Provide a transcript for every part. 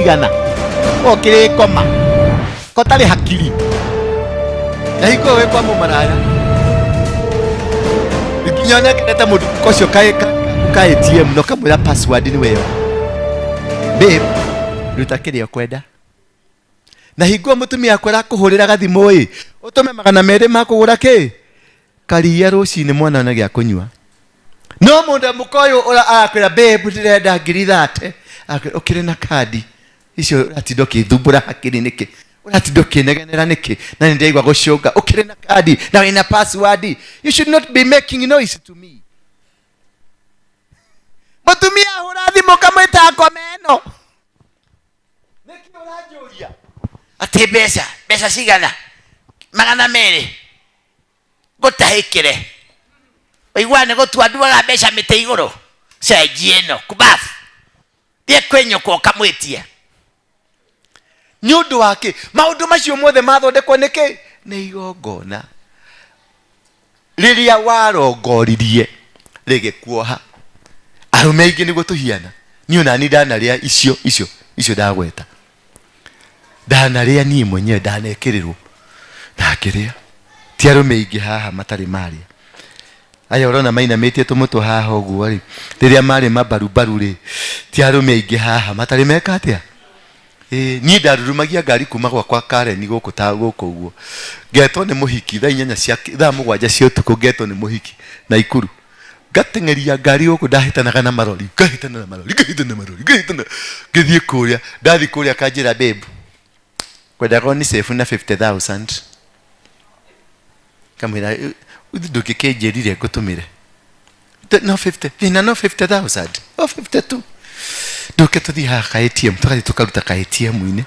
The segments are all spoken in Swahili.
cigana okire koma kotari hakiri na hiko we kwa mumaraya ikinyanya kireta mundu kocio kai ATM no kamwira password ni weyo babe ruta kiria kwenda na hingua mutumia akwera kuhurira gathimo utume 200 makugura ki karia rucini mwana na gya kunywa no mundu mukoyo ora akwira babe ndirenda ngiri 30 okire na kadi icio atidoki thumbura hakiri niki uratidoki negenera niki na ndeigwa gucunga okire na kadi na ina password. You should not be making noise to me. Mutumia hura thimo kamwita komeno niki urajuria ati beca cigana 200 gutahikire waigwane gutua nduaga beca mite iguru cenjie no kubafu thie kwenyuko kamwitie nyundu wake maundu macio mothe mathondekwo niki ni igongona riria warongoririe rigikuoha arume ingi niguo tuhiana ni ona ni ndanaria icio ndagweta ndanaria ni mwenyewe ndanekirirwo ndakiria ti arume ingi haha matari maria aya urona mainamitie tumutu haha uguo ri riria mari mabaru ri ti arume ingi haha matari meka atia ni ndarurumagia ngari kuma kwa Karen guku ta guku uguo ngeto ni muhiki thaa 4 cia thaa 7 cia utuku ngeto ni muhiki na ikuru gatengeria ngari guku ndahitanaga na marori ngahitana ngithie kuria ndathi kuria kanjira babe kwenda ko ni safe na 50,000 kamera ndukikenjerire ngutumire no 50 no 50,000 o 52 nduke tuthi haha ATM tukaruta ka ATM ine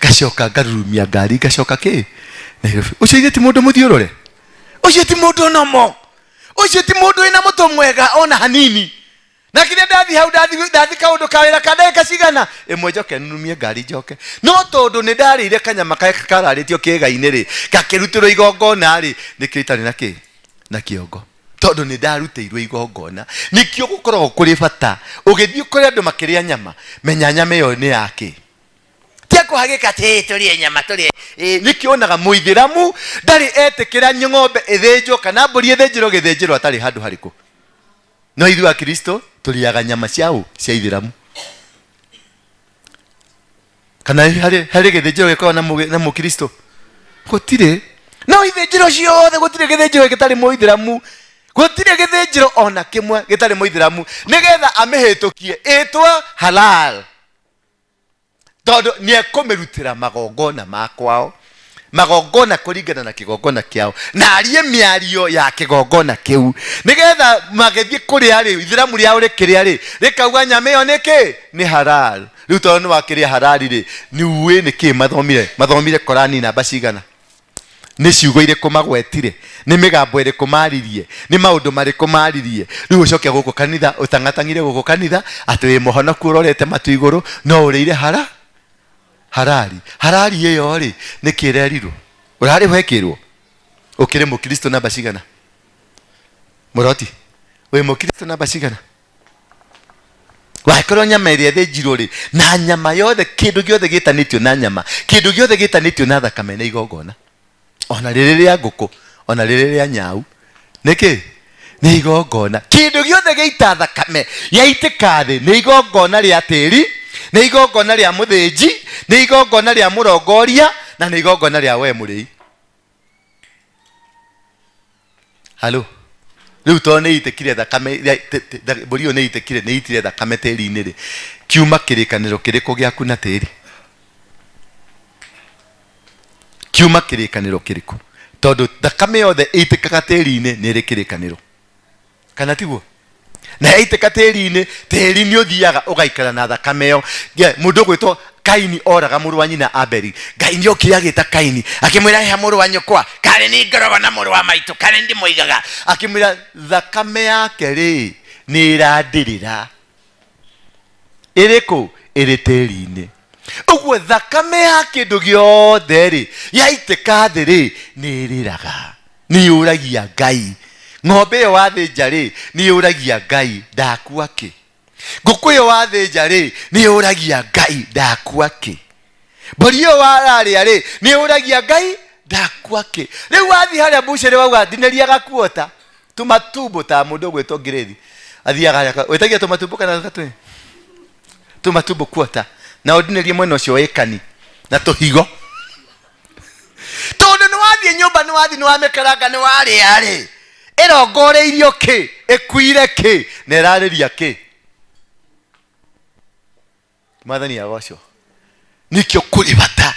gacoka ngarurumia ngari gacoka ki Nairobi ucio ti mundu muthiurure ucio ti mundu nomo ucio ti mundu ina muto mwega ona hanini na kile ndathi hau ndathi kaundu kawira kadeka cigana imwe njoke nurumie ngari njoke no tondu ni ndarire kanyama kararitio kiega-ini ri gakirutiro igongona ri nikitari naki na kiongo tondu ni ndaruteirwo igongona nikio gukorwo kuri bata ugithii kuri andu makiria nyama menya nyama iyo ni yake tia kuhagika turie nyama turie nikionaga muithiramu ndari etikira ng'ombe ithinjwo kana mburi ithinjirwo githinjirwo atari handu hariku no ithu a Kristo tuliaga nyama ciao cia ithiramu kana hari githinjirwo gikao na mukristo gutire no ithinjirwo ciothe gutire githinjirwo gitari muithiramu gutire githinjiro ona kimwe gitari muithiramu nigetha amihitukie itwa halal tondu ni ekumirutira magongona makwao magongona kuringana na kigongona kiao na arie miario ya kigongona kiu nigetha magethie kuri ari ithiramu riao rikiria ri rikauga nyama iyo niki ni halal riu tondu wakiria halal ri ni uwe niki mathomire Korani namba cigana ni ciugo ire kumagwetire ni migambo ire kumaririe ni maundu mari kumaririe riu ucoke guku kanitha utangatangire guku kanitha ati wi muhonoku urorete matu iguru no urire harari iyo ri ni kirerirwo urari hwekirwo ukire mukristo namba cigana muroti we mukristo namba cigana wakorwo nyama iria thinjirwo ri na nyama yothe kindu giothe gitanitio na nyama kindu giothe gitanitio na thakame na igongona ona ririria nguku ona ririria nyau niki ni igongona kindu giothe giita thakame yaitika thi ni igongona ria tiri ni igongona ria muthinji ni igongona ria murongoria na ni igongona ria we muri halo riu to ni itekire thakame burio ni itekire ni itire thakame tiri-ini ri kiuma kirikaniro kiriku giaku na tiri kiuma kirikaniro kiriku tondu thakame yothe itikaga tiri-ini ni ri kirikaniro kana tiguo na iteka tiri-ini tiri ni uthiaga ugaikara na thakame yo mundu gwitwo Kaini oraga muru wa nyina Abeli Ngai ndio kiagita Kaini akimwira he muru wa nyukwa kare ni ngoroga na muru wa maitu kare ndi muigaga akimwira thakame yake ri ni iradirira iriku iri tiri-ini uguo thakame ya kindu giothe ri yaiteka thi ri ni iriraga ni uragia Ngai ng'ombe yo wathinja ri ni uragia Ngai ndakua ki Gukuyo wathĩnja rĩ nĩ ũragia Ngai ndakwake. Mbũri wararĩa rĩ nĩ ũragia Ngai ndakwake. Rĩu wathi harĩa bucĩrĩ wauga ndinĩria gakuota tumatumbo ta mũndũ gwĩtwo Ngirĩthi athiaga harĩa wĩtagia tumatumbo kana gatwe tumatumbo kuota na ordinary mwena ũcio wĩkani na tũhigo. Tondũ nĩ wathiĩ nyũmba nĩ wathi nĩ wamekaranga nĩ warĩa rĩ ĩrongoreirio kĩ ĩkuire kĩ na ĩrarĩria kĩ. Mwathani agocwo. Nikĩo kũrĩ bata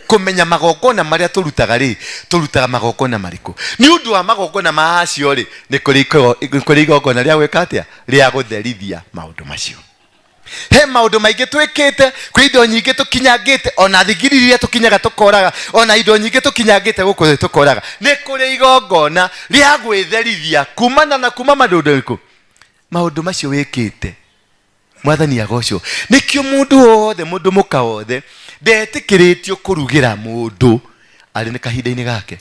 kumenya magongona marĩa tũrutaga rĩ tũrutaga magongona marĩkũ. Nĩ ũndũ wa magongona macio rĩ nĩ kũrĩ igongona rĩa gwĩka atĩa rĩa gũtherithia maũndũ macio. He maũndũ maingĩ twĩkĩte kwĩ indo nyingĩ tũkinyangĩte ona thigiri iria tũkinyaga tũkoraga ona indo nyingĩ tũkinyangĩte gũkũ tũkoraga. Nĩ kũrĩ igongona rĩa gwĩtherithia kumana na kuma maũndũ macio wĩkĩte. Mwathani agocwo. Nikĩo mũndũ wothe mũndũ mũka wothe ndetĩkĩrĩtio kũrugĩra mũndũ arĩ nĩ kahinda-inĩ gake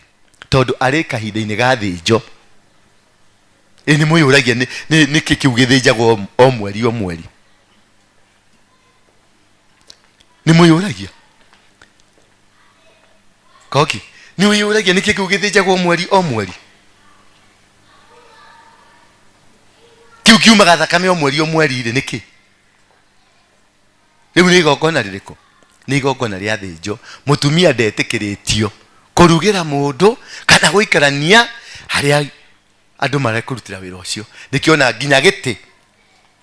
tondũ arĩ kahinda-inĩ ga thĩnjo. Nĩ mũyũragia nĩ kĩu gĩthĩnjagwo o mweri o mweri. Nĩ mũyũragia koki nĩ mũyũragia nĩ kĩu gĩthĩnjagwo o mweri o mweri. Kiu kiumaga thakame o mweri rĩ nĩkĩ? Rĩu nĩ igongona rĩrĩkũ? Nĩ igongona rĩa thĩnjo. Mũtumia ndetĩkĩrĩtio kũrugĩra mũndũ kana gũikarania harĩa andũ marekũrutĩra wĩra ũcio. Nĩkĩona nginya gĩtĩ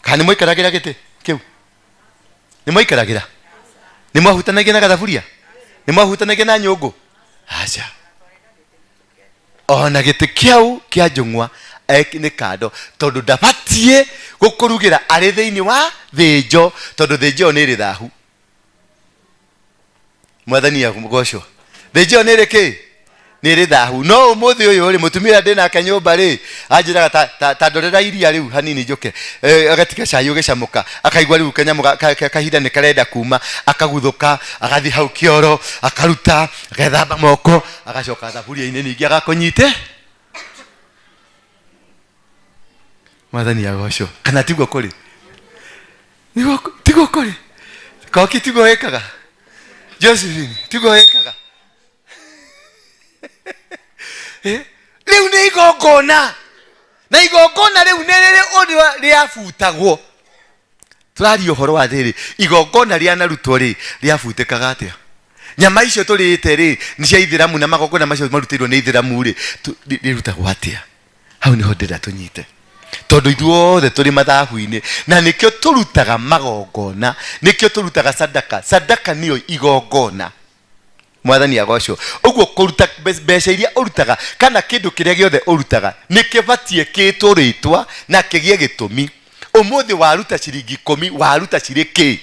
kana nĩ mũikaragĩra gĩtĩ kĩu? Nĩ mũikaragĩra? Nĩ mwahutanagia na gathaburia? Nĩ mwahutanagia na nyũngũ? Aca. Ona gĩtĩ kĩau kĩa njũng'wa nĩ kando tondũ ndabatiĩ gũkũrugĩra arĩ thĩinĩ wa thĩnjo tondũ thĩnjo nĩ ĩrĩ thahu. Mwathani agocwo. Thĩnjo nĩ ĩrĩ kĩ? Nĩ ĩrĩ thahu. No ũmũthĩ ũyũ rĩ mũtumia ndĩnake nyũmba rĩ anjĩraga ta ndorera iria rĩu hanini njoke agatika cai ũgĩcamũka akaigua rĩu kanyamũ kahinda nĩ karenda kuma akaguthũka agathi hau kĩoro akaruta agethamba moko agacoka thaburia-inĩ ningĩ agakũnyite. Mwathani agocwo. Kana tiguo kũrĩ? Tiguo kũrĩ? Koki tiguo wĩkaga? Josephine tiguo wĩkaga? Rĩu nĩ igongona na igongona rĩu nĩ rĩrĩ ũndũ rĩabutagwo. Tũraria ũhoro wa rĩrĩ igongona rĩanarutwo rĩ rĩabutĩkaga atĩa? Nyama icio tũrĩte rĩ nĩ cia Ithĩramu na magongona macio marutĩirwo nĩ Ithĩramu rĩ rĩrutagwo atĩa? Hau nĩho ndĩra tũnyite. Tondũ ithuothe tũrĩ mathahu-inĩ na nĩkĩo tũrutaga magongona, nĩkĩo tũrutaga sadaka. Sadaka nĩyo igongona. Mwathani agocwo. Ũguo kũruta mbeca iria ũrutaga kana kĩndũ kĩrĩa gĩothe ũrutaga nĩkĩbatiĩ kĩtwo rĩtwa na kĩgĩe gĩtũmi. Ũmũthĩ waruta ciringi 10 waruta cirĩ kĩ?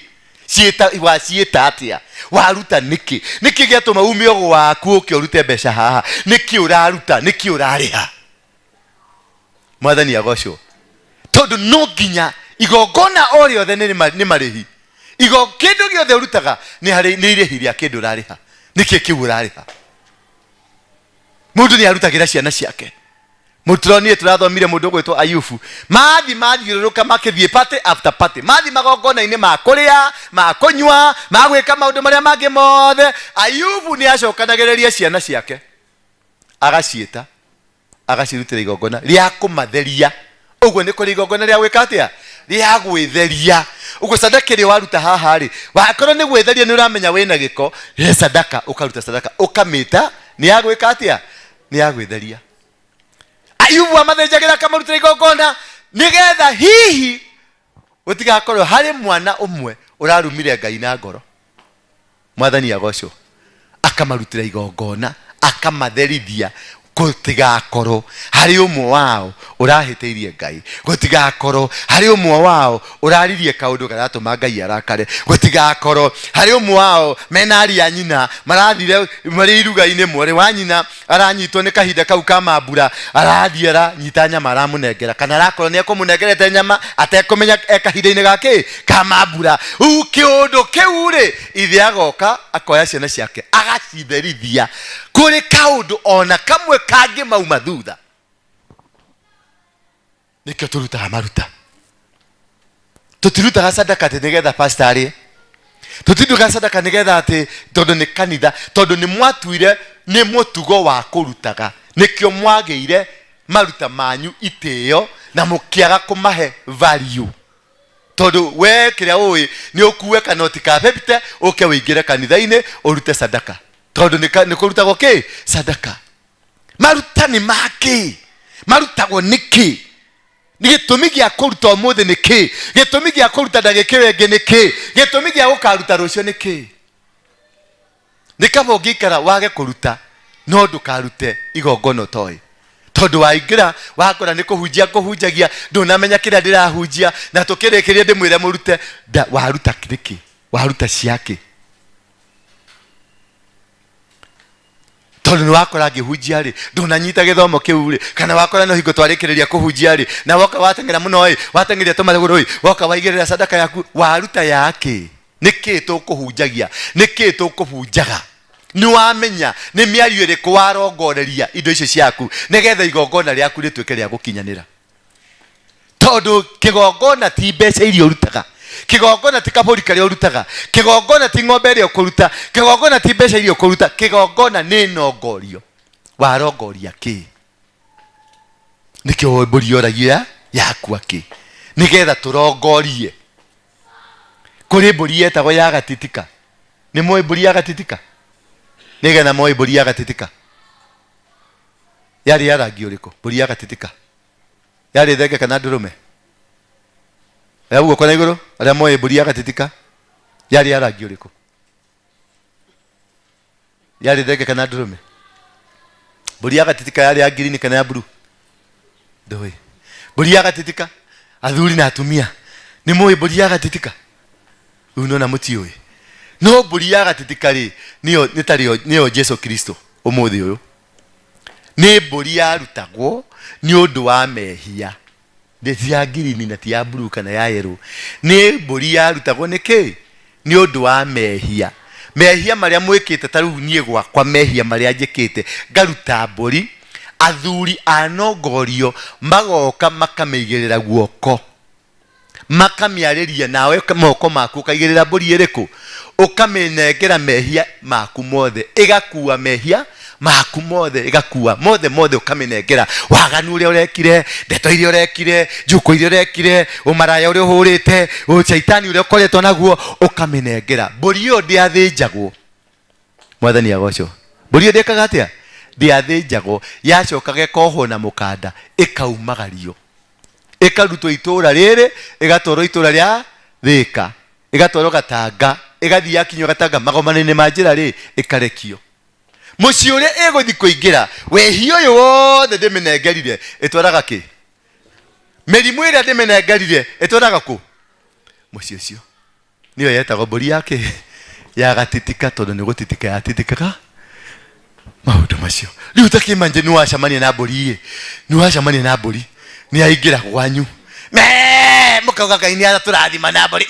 Waciĩta atĩa? Waruta nĩkĩ? Nĩkĩ gĩatũma ume ũgũ waku ũke ũrute mbeca haha? Nĩkĩ ũraruta? Nĩkĩ ũrarĩha? Mwathani agocwo. Tondũ no nginya igongona o rĩothe nĩ marĩhi. Kĩndũ gĩothe ũrutaga nĩ irĩhi rĩa kĩndũ ũrarĩha. Nĩkĩ kĩu ũrarĩha? Mũndũ nĩ arutagĩra ciana ciake. Mũturonire tũrathomire mũndũ gwĩtwo Ayubu. Mathiũrũrũka makĩthiĩ party after party. Mathi magongona-inĩ ma kũrĩa, ma kũnyua, ma gwĩka maũndũ marĩa mangĩ mothe. Ayubu nĩ acokanagĩrĩria ciana ciake. Agaciĩta. Agacirutĩra igongona rĩa kũmatheria. Ũguo nĩ kũrĩ igongona rĩa gwĩka atĩa? Rĩa gwĩtheria. Ũguo sadaka ĩrĩa waruta haha rĩ wakorwo nĩ gwĩtheria nĩ ũramenya wĩna gĩko sadaka ũkaruta sadaka ũkamĩta nĩ ya gwĩka atĩa? Nĩ ya gwĩtheria. Ayubu amathĩnjagĩra akamarutĩra igongona nĩgetha hihi gũtigakorwo harĩ mwana ũmwe ũrarumire Ngai na ngoro. Mwathani agocwo. Akamarutĩra igongona akamatherithia gũtigakorwo harĩ ũmwe wao ũrahĩtĩirie Ngai. Gũtigakorwo harĩ ũmwe wao ũraririe kaũndũ garatũma Ngai arakare. Gũtigakorwo harĩ ũmwe wao mena ariũ a nyina marathire marĩ iruga-inĩ mwarĩ wa nyina aranyitwo nĩ kahinda kau ka mambura arathiĩ aranyita nyama aramũnengera kana arakorwo nĩ ekũmũnengerete nyama atekũmenya kahinda-inĩ gake ka mambura. Kĩũndũ kĩu rĩ ithe agoka akoya ciana ciake agacitherithia kũrĩ kaũndũ ona kamwe kangĩ mauma thutha. Nĩkĩo tũrutaga maruta. tutirutaga sadaka ati nigetha pastor ari tutiruga sadaka nigetha ati tondu ni kanitha tondu ni mwatuire ni mutugo wa kurutaga nikio mwageire maruta manyu iteo na mukiaga kumahe value tondu we kiria ui ni ukuwe kanoti ka pepite uke wingire kanitha-ini urute sadaka tondu ni kurutagwo ki sadaka maruta ni maki marutagwo niki ni gitumi gia kuruta umuthi niki gitumi gia kuruta ndagiki wengi niki gitumi gia gukaruta rucio niki nikabo ngikara wage kuruta no ndukarute igongona toi tondu waingira wakora ni kuhunjagia ndunamenya kiria ndirahunjia na tukirikiria ndimwire murute waruta kiriki waruta ciake tondu ni wakora ngihunjia ri ndunanyita githomo kiu ri kana wakora no hingo twarikiriria kuhunjia ri na woka watengera muno ri watengeria tomaruguru ri woka waigirira sadaka yaku waruta yake niki tukuhunjagia niki tukuhunjaga ni wamenya ni miario iriku warongoreria indo icio ciaku nigetha igongona riaku rituike ria gukinyanira tondu kigongona ti mbeca irio rutaga kigongona ti kaburi karia urutaga kigongona ti ng'ombe iria ukuruta kigongona ti mbeca irio ukuruta kigongona ni nongorio warongoria ki nikio mburi oragia yaku aki nigetha turongorie kuri mburi yetagwo ya gatitika ni moi mburi ya gatitika nigetha moi mburi ya gatitika yari ya rangi uriku mburi ya gatitika yari thenge kana ndurume ya ugo kona iguru aria moi mburi ya gatitika yari ya rangi uriku yari thenge kana ndurume mburi ya gatitika yari ya green kana ya blue ndoi mburi ya gatitika athuri na atumia ni moi mburi ya gatitika uno na mutioi no mburi ya gatitika ri niyo Jesu Kristo umuthi uyu ni mburi ya rutagwo ni undu wa mehia ndi ya green na ti ya blue kana ya yellow ni mburi ya rutagwo niki ni undu wa mehia maria mwikite taru nie gwakwa mehia maria njikite ngaruta mburi athuri anongorio magoka makameigirira guoko makamiariria nawe moko maku kaigirira mburi iriku ukamenengera mehia maku mothe igakua mehia maku mothe igakua mothe ukamenengera waganu uria urekire ndeto iria urekire njuko iria urekire umaraya uria uhurite uchaitani uria ukoretwo naguo ukamenengera mburi iyo ndiathinjagwo mwathani agocwo mburi iyo ndikaga atia ndiathinjagwo yacokaga ikohwo na mukanda ikaumagario ikarutwo itura riri igatwarwo itura ria Thika igatwarwo Gatanga igathii yakinywo Gatanga magomane-ini ma njira ri ikarekio muci uria iguthi kuingira wehia uyu wothe ndimenengerire itwaraga ki mirimu iria ndimenengerire itwaraga ku muci ucio niyo yetagwo mburi yake ya gatitika tondu ni gutitika yatitikaga maundu macio riu takimanje ni wacamania na mburi ni wacamania na mburi ni aingira gwanyu mukauga kaini ara turathima na mburi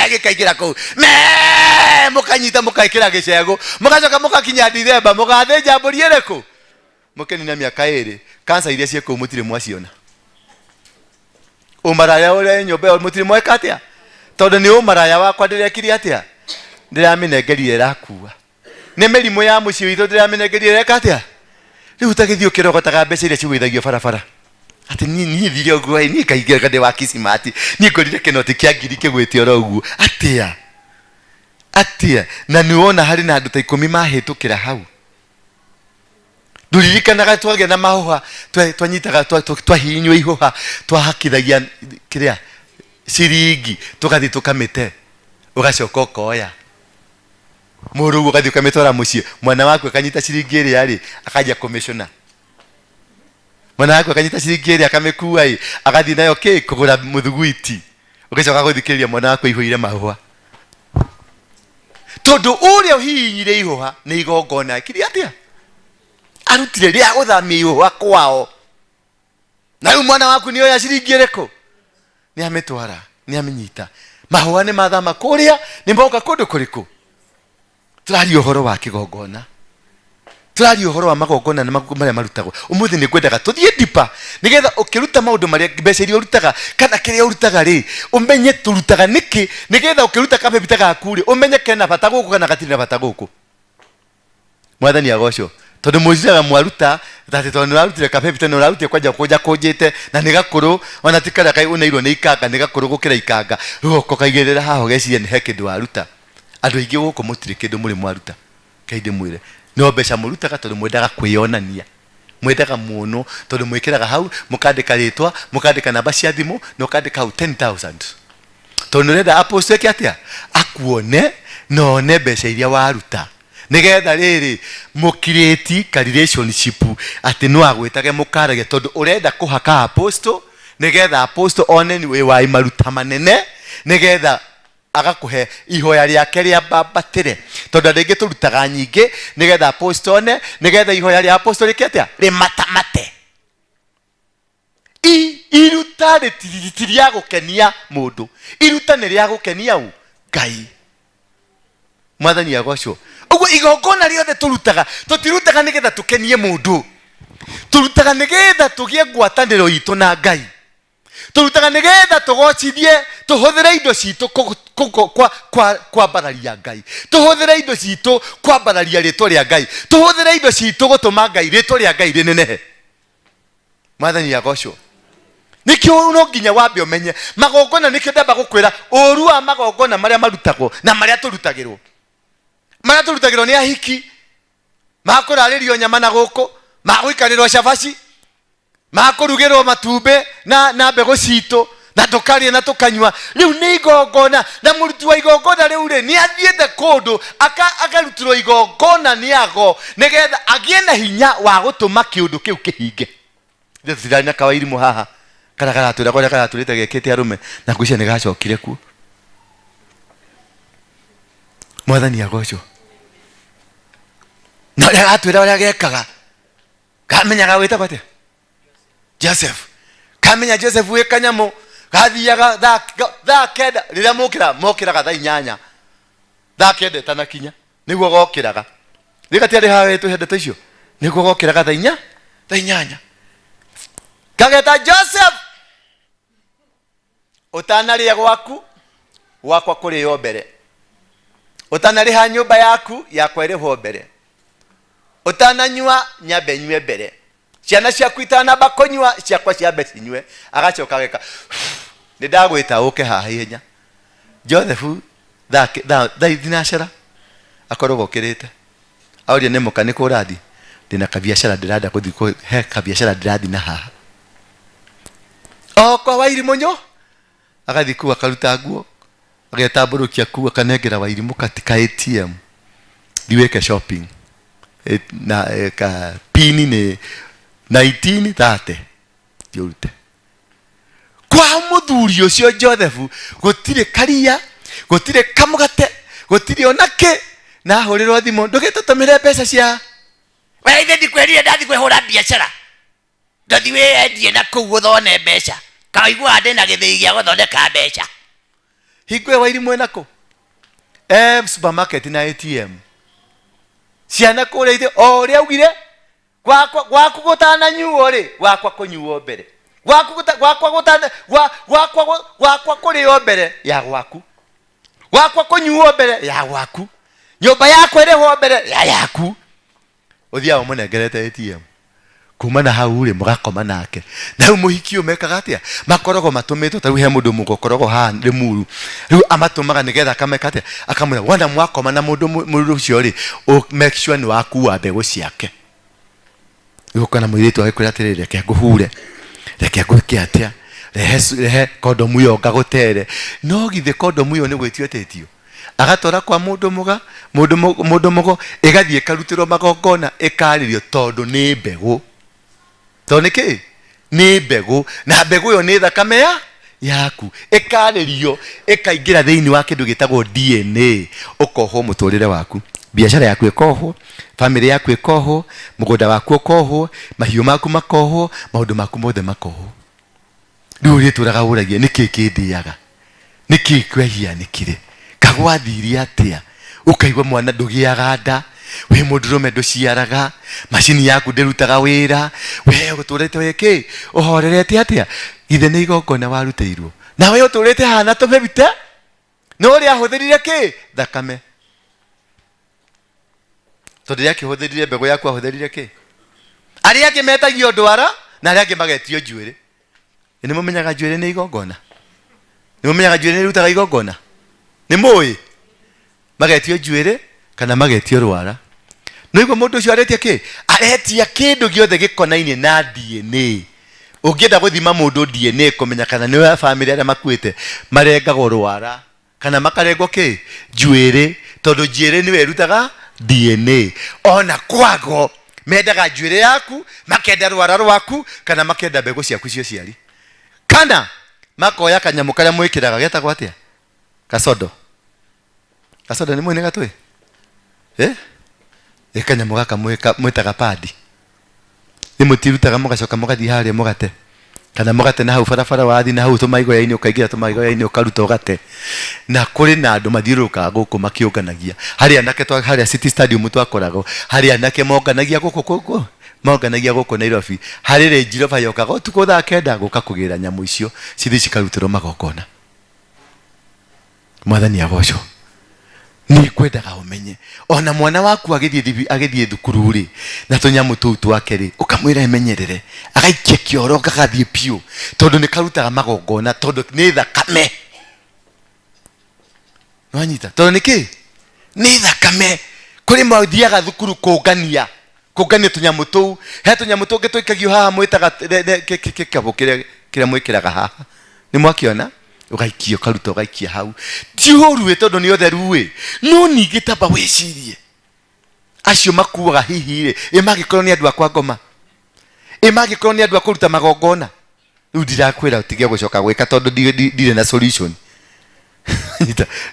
gikaingira kuu mukanyita mukaikira gicego mugacoka mukakinya Dithemba mugathinja mburi iriku mukenina miaka 2 kansa iria ciekuu mutire mwaciona umaraya uria nyumba mutire mweka atia tondu ni umaraya wakwa ndirekire atia ndiramenengerire rakua ni mirimu ya muci withu ndiramenengerire reka atia riu tagithio kirogotaga mbeca iria cigwithagio barabara ati ni thire ogwo ni kaigera kande wa kisimati ni ngorire kinoti kia ngiri kigwite oro uguo atia na niwona hari na andu ta 10 mahitukira hau nduririkanaga twagĩa na mahoha twanyitaga twahinywo ihoha twahakithagia kiria ciringi tugathi tukamite ugacoka ukoya muru ugathi ukamitwara mucie mwana waku akanyita ciringi iria ri akaja commissioner mwana waku akanyita ciringi iria akamikua agathi nayo kugura muthuguiti ugacoka guthikiriria mwana waku ihoire mahoha tondu uria uhinyire ihoha ni igongona kiria atia arutire ria guthamia ihoha kwao na riu mwana waku ni oya ciringi iriku ni amitwara ni amenyita mahoha ni mathama kuria ni moka kundu kuriku turari uhoro wa kigongona turari uhoro wa magongona na magongona maria marutagwo umuthi ni kwendaga tuthie dipa nigetha ukiruta maundu maria mbeca iria urutaga kana kiria urutaga ri umenye turutaga niki nigetha ukiruta kabe bitaga kuri umenye kena bata guku kana gatiri na bata guku mwathani agocwo tondu muziaga mwaruta thati tondu narutire kabe bitano narutire kwanja kuja kujite na nigakuru ona tikara kai unairwo ni ikanga nigakuru gukira ikanga ruko kaigirira haho geciria ni hekindu waruta andu aingi guku mutire kindu muri mwaruta kaide mwire no mbeca murutaga tondu mwendaga kwionania mwendaga muno tondu mwikiraga hau mukandika ritwa mukandika namba cia thimu no kandika hau 10,000 tondu renda apostle kiatia akuone no ne mbeca iria waruta nigetha riri mukireti ka relationship ati no agwitage mukarage tondu urenda kuhaka apostle nigetha apostle one ni we wai maruta manene nigetha agakuhe ihoya riake ria babatire tondu ndingi turutaga nyingi nigetha apostle one nigetha ihoya ria apostle rikiatia rimatamate iruta ritiriria gukenia mundu iruta ni ria gukenia u Ngai mwathani agocwo uguo igongona riothe turutaga tutirutaga nigetha tukenie mundu turutaga nigetha tugie ngwataniro itu na Ngai turutaga nigetha tugocithie tuhuthire indo citu kwa bararia Ngai tuhuthire indo citu kwa bararia ritwa ria Ngai tuhuthire indo citu gutuma Ngai ritwa ria Ngai rinenehe mwathani agocwo nikio no nginya wambe umenye magongona nikio ndamba gukwira uru wa magongona maria marutagwo na maria turutagirwo ni ahiki makuraririo nyama na guku magwikarirwo shabashi makurugirwo matumbe na mbego citu na tukaria na tukanywa riu ni igongona na muruti wa igongona riu ri ni athiete kundu akarutirwo igongona ni ago nigetha agie na hinya wa gutuma kiundu kiu kihinge ndithirani na kawairimu haha kana turite gekete arume na kuisha nigacokire ku mwathani agocwo no ria atwira ria gekaga kamenyaga wita bate Joseph kamenya Joseph we kanyamo gathiaga tha kenda riria mokiraga tha 8 tha kenda tanakinya niguo gokiraga rigatiari hawe tuhende icio niguo gokiraga tha 8 kageta Joseph utanaria gwakwa kuri yo mbere utanariha nyumba yaku yakwa iriho mbere utananywa nyambe nywe mbere ciana ciaku itanamba kunywa ciakwa ciambe cinywe agacoka geka ni ndagwita uke haha ihenya Joseph dinashara akorwo gokirite auria ni mukaniko uradi ndina kabiashara ndirada kuthi he kabiashara ndiradi na haha kwa wairi monyo agathi ku akaruta nguo agetamburukia ku akanengera wairi mukatika ATM diweke shopping na ka pini ni 1930 yurute kwa muthuri ucio Joseph gutire karia gutire kamugate gutire onake na hurirwo thimo ndugitutumire mbeca cia weithe ndikwerire ndathi kwehura biashara ndathi we endie na kuu guthone mbeca kaigua ndi na githii gia guthondeka mbeca hingwe wairi mwenako supermarket na ATM ciana kure ithe o ria ugire gwaku gutananyuo ri gwakwa kunyuo mbere gwakwa kurio mbere ya gwakwa kunyuo mbere ya gwaku nyumba yakwa iriho mbere ya yaku uthiao munengerete ATM kuma na hau ri mugakoma nake na muhiki umekaga atia makorogo matumitwo taru he mundu mugokorogo ha ri muru riu amatumaga nigetha akameka atia akamwira wanda mwakoma na mundu ucio ri make sure ni wakuwa mbegu ciake ukona mwiritu agikwira atiriri reke nguhure reke ngwike atia rehe kondomu yo ngagutere no githe kondomu yo ni gwitio tetio agatora kwa mundu mugo igathie karutirwo magongona ikaririo tondu ni mbegu toneke ni mbegu na mbegu yo ni thakame yaku ikaririo ikaingira thiini wa kindu gitagwo DNA ukoho muturire waku biashara yaku ikoho family yaku ikoho mugunda waku ukoho mahiu maku makoho maundu maku mothe makoho riu turaga uragia niki kindiaga niki kwehia nikire kagwathiria atia ukaigwa mwana ndugiaga nda we mudurume nduciaraga macini yaku ndirutaga wira we uturete weke uhorerete atia ithe ni igongona warutĩirwo na we uturete hana tumebite no ria huthirire ki thakame tondu ria kihuthirire mbegu yaku ahuthirire ki aria angi metagio ndwara na aria angi magetio njuĩrĩ ni mumenyaga njuĩrĩ ni igongona ni mumenyaga njuĩrĩ ni rutaga igongona ni muĩ magetio njuĩrĩ kana magetio rwara no igwa mundu ucio aretia ki aretia kindu giothe gikonainie na DNA ungienda guthima mundu DNA kumenya kana ni wa family aria makuite marengagwo rwara kana makarengwo ki njuĩrĩ tondu njuĩrĩ ni werutaga DNA ona kwago mendaga njuĩrĩ yaku makenda rwara rwaku kana makenda mbegu ciaku cio ciari kana makoya kanyamu karia mwikiraga getagwo atia kasodo ni mwene gatwe kanyamu gaka mwitaga padi ni mutirutaga mugacoka mugathi haria mugate kana mugate na hau barabara wathi na hau tumaigoya-ini ukaingira tumaigoya-ini ukaruta ugate na kuri na andu mathiurukaga guku makiunganagia haria anake haria City Stadium twakoragwo haria anake monganagia guku Nairobi hari Range Rover yokaga utuko thaa kenda guka kugira nyamu icio cithi cikarutirwo magongona mwathani agocwo ni kwendaga umenye ona mwana waku agithie thukuru ri na tunyamu tuu twake ri ukamwira emenyerere agaikia kioro gagathie piu tondu ni karutaga magongona tondu ni thakame nwanyita tondu niki ni thakame kuri mauthiaga thukuru kungania tunyamu tuu he tunyamu tungi tuikagio haha mwitaga kikabu kiria mwikiraga haha ni mwakiona ugaikio karuta ugaikia hau ti horu tondu ni otheru wi no ningi tamba wicirie acio makuaga hihi ri imagikorwo ni andu akwa ngoma imagikorwo ni andu akuruta magongona riu ndirakwira utige gucoka gwika tondu ndire na solution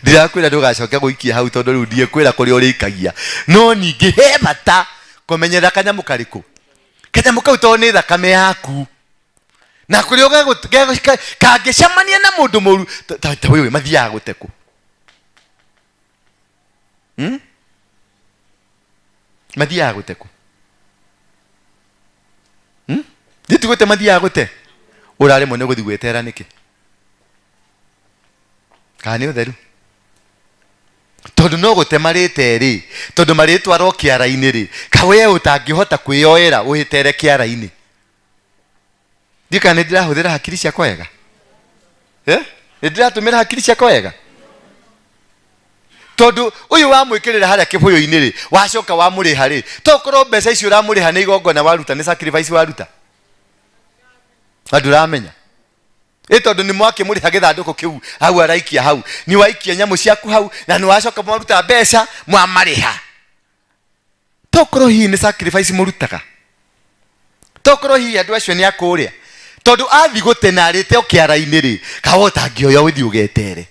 ndirakwira ndugacoka guikia hau tondu riu ndikwira kuri urikagia no ningi he bata kumenyera kanyamu kariku kanyamu kau tondu ni thakame yaku na kuri kangicamania na mundu moru ta wewe mathiaga guteku mathiaga guteku nditugute mathiaga gute urare mone guthi gwetera niki kani utheru tondu no gute marite ri tondu maritwarwo kiara-ini ri kawe utangihota kwioera uhitere kiara-ini dika ni ndirahuthira hakiri ciakwa wega ni ndiratumira hakiri ciakwa wega tondu uyu wamwikirira haria kibuyu-ini ri wacoka wamuriha ri tokorwo mbeca icio uramuriha ni igongona waruta ni sacrifice waruta anduramenya tondu ni mwakimuriha githanduku kiu hau araikia hau ni waikia nyamu ciaku hau na ni wacoka mwaruta mbeca mwamariha tokorwo hihi ni sacrifice murutaga tokorwo hihi andu acio ni akuria tondu athi gutenarite okiara-ini ri kawota ngioya uthi ugetere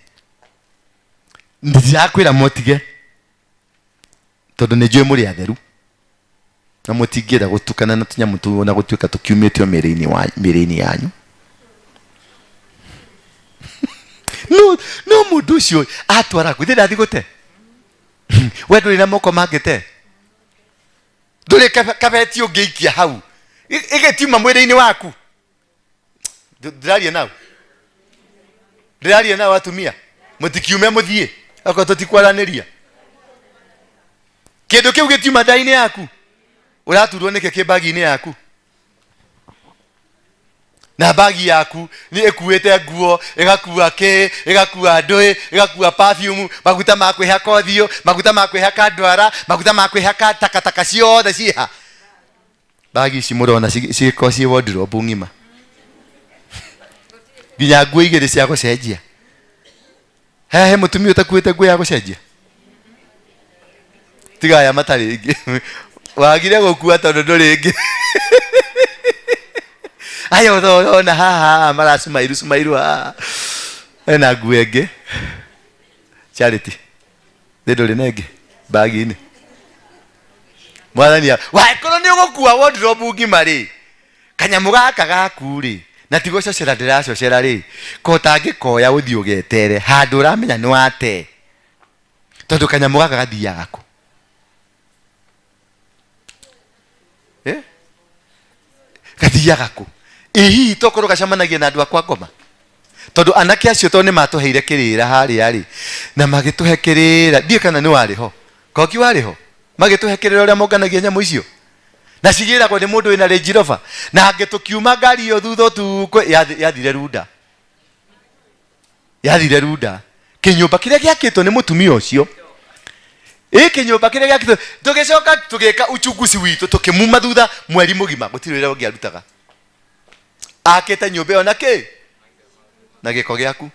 ndirakwira motige tondu ni njui muri atheru na mutingira gutukana na tunyamu tu na gutuika tukiumitio miri-ini yanyu no mundu ucio atwara guthi ndathi gute we nduri na moko mangite nduri kabeti ungiikia hau igetiuma mwiri-ini waku ndiraria nao atumia mutikiume muthie ako tutikwaraniria kindu kiu gitiuma ndai-ini yaku uraturwo niki kibagi-ini yaku na bagi yaku ni ekuite nguo igakua igakua ndui igakua perfume maguta ma kwihaka uthio maguta ma kwihaka ndwara maguta ma kwihaka takataka ciothe ciha bagi ici murona cigiko ci wardrobe ngima nginya nguo igiri cia gucenjia he mutumia utakuite nguo ya gucenjia tiga ya matari ingi wagire gukua tondu nduri ingi ayo thona haha marasumairu ena nguo ingi Charity nduri nengi bagi-ini mwathania wakorwo ni ugukua wardrobe ngima ri kanyamu gaka gaku ri na tigo cocera ndiracocera ri ko tangikoya uthi ugetere handu uramenya ni wate tondu kanyamu gaka gathiaga ku gathiaga ku ihi tokoro gacamanagia na andu akwa ngoma tondu anake acio to ni matuheire kirira haria ri na magituhe kirira ndie kana ni wari ho koki wari ho magituhe kirira uria monganagia nyamu icio na cigiragwo ni mundu wina Range Rover na angitukiuma ngari yo thutha tu yathire runda kinyumba kiria giakitwo ni mutumia ucio kinyumba kiria giakitwo tugicoka tugika uchunguzi witu tukimuma thutha mweri mugima gutiri wira ungiarutaga akete nyumba yo na giko giaku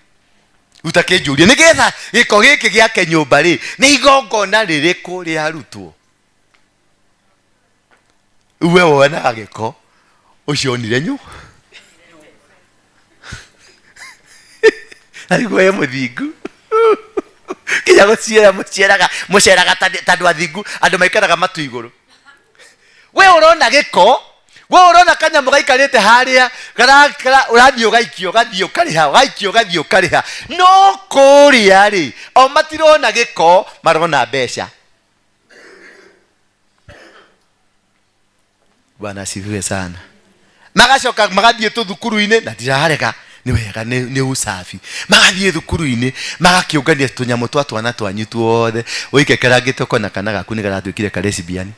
utakinjuria nigetha giko giki giake nyumba ri ni igongona ririku ria arutwo uwe wona giko ucio nire nyu aigwa ya muthingu kinya guciera muceraga tandu athingu andu maikaraga matu iguru we urona giko we urona kanyamu gaikarite haria urathio gaikio gathio kariha gaikio gathio kariha no kuria ri o matirona giko marona mbeca. Bwana asifiwe sana. Magacoka magathie thukuru-ine na ndirarega ni wega ni usafi magathie thukuru-ine magakiungania tunyamu twana twanyu tuothe uikekerangite kona kana gaku ni garatwikire ka lesbian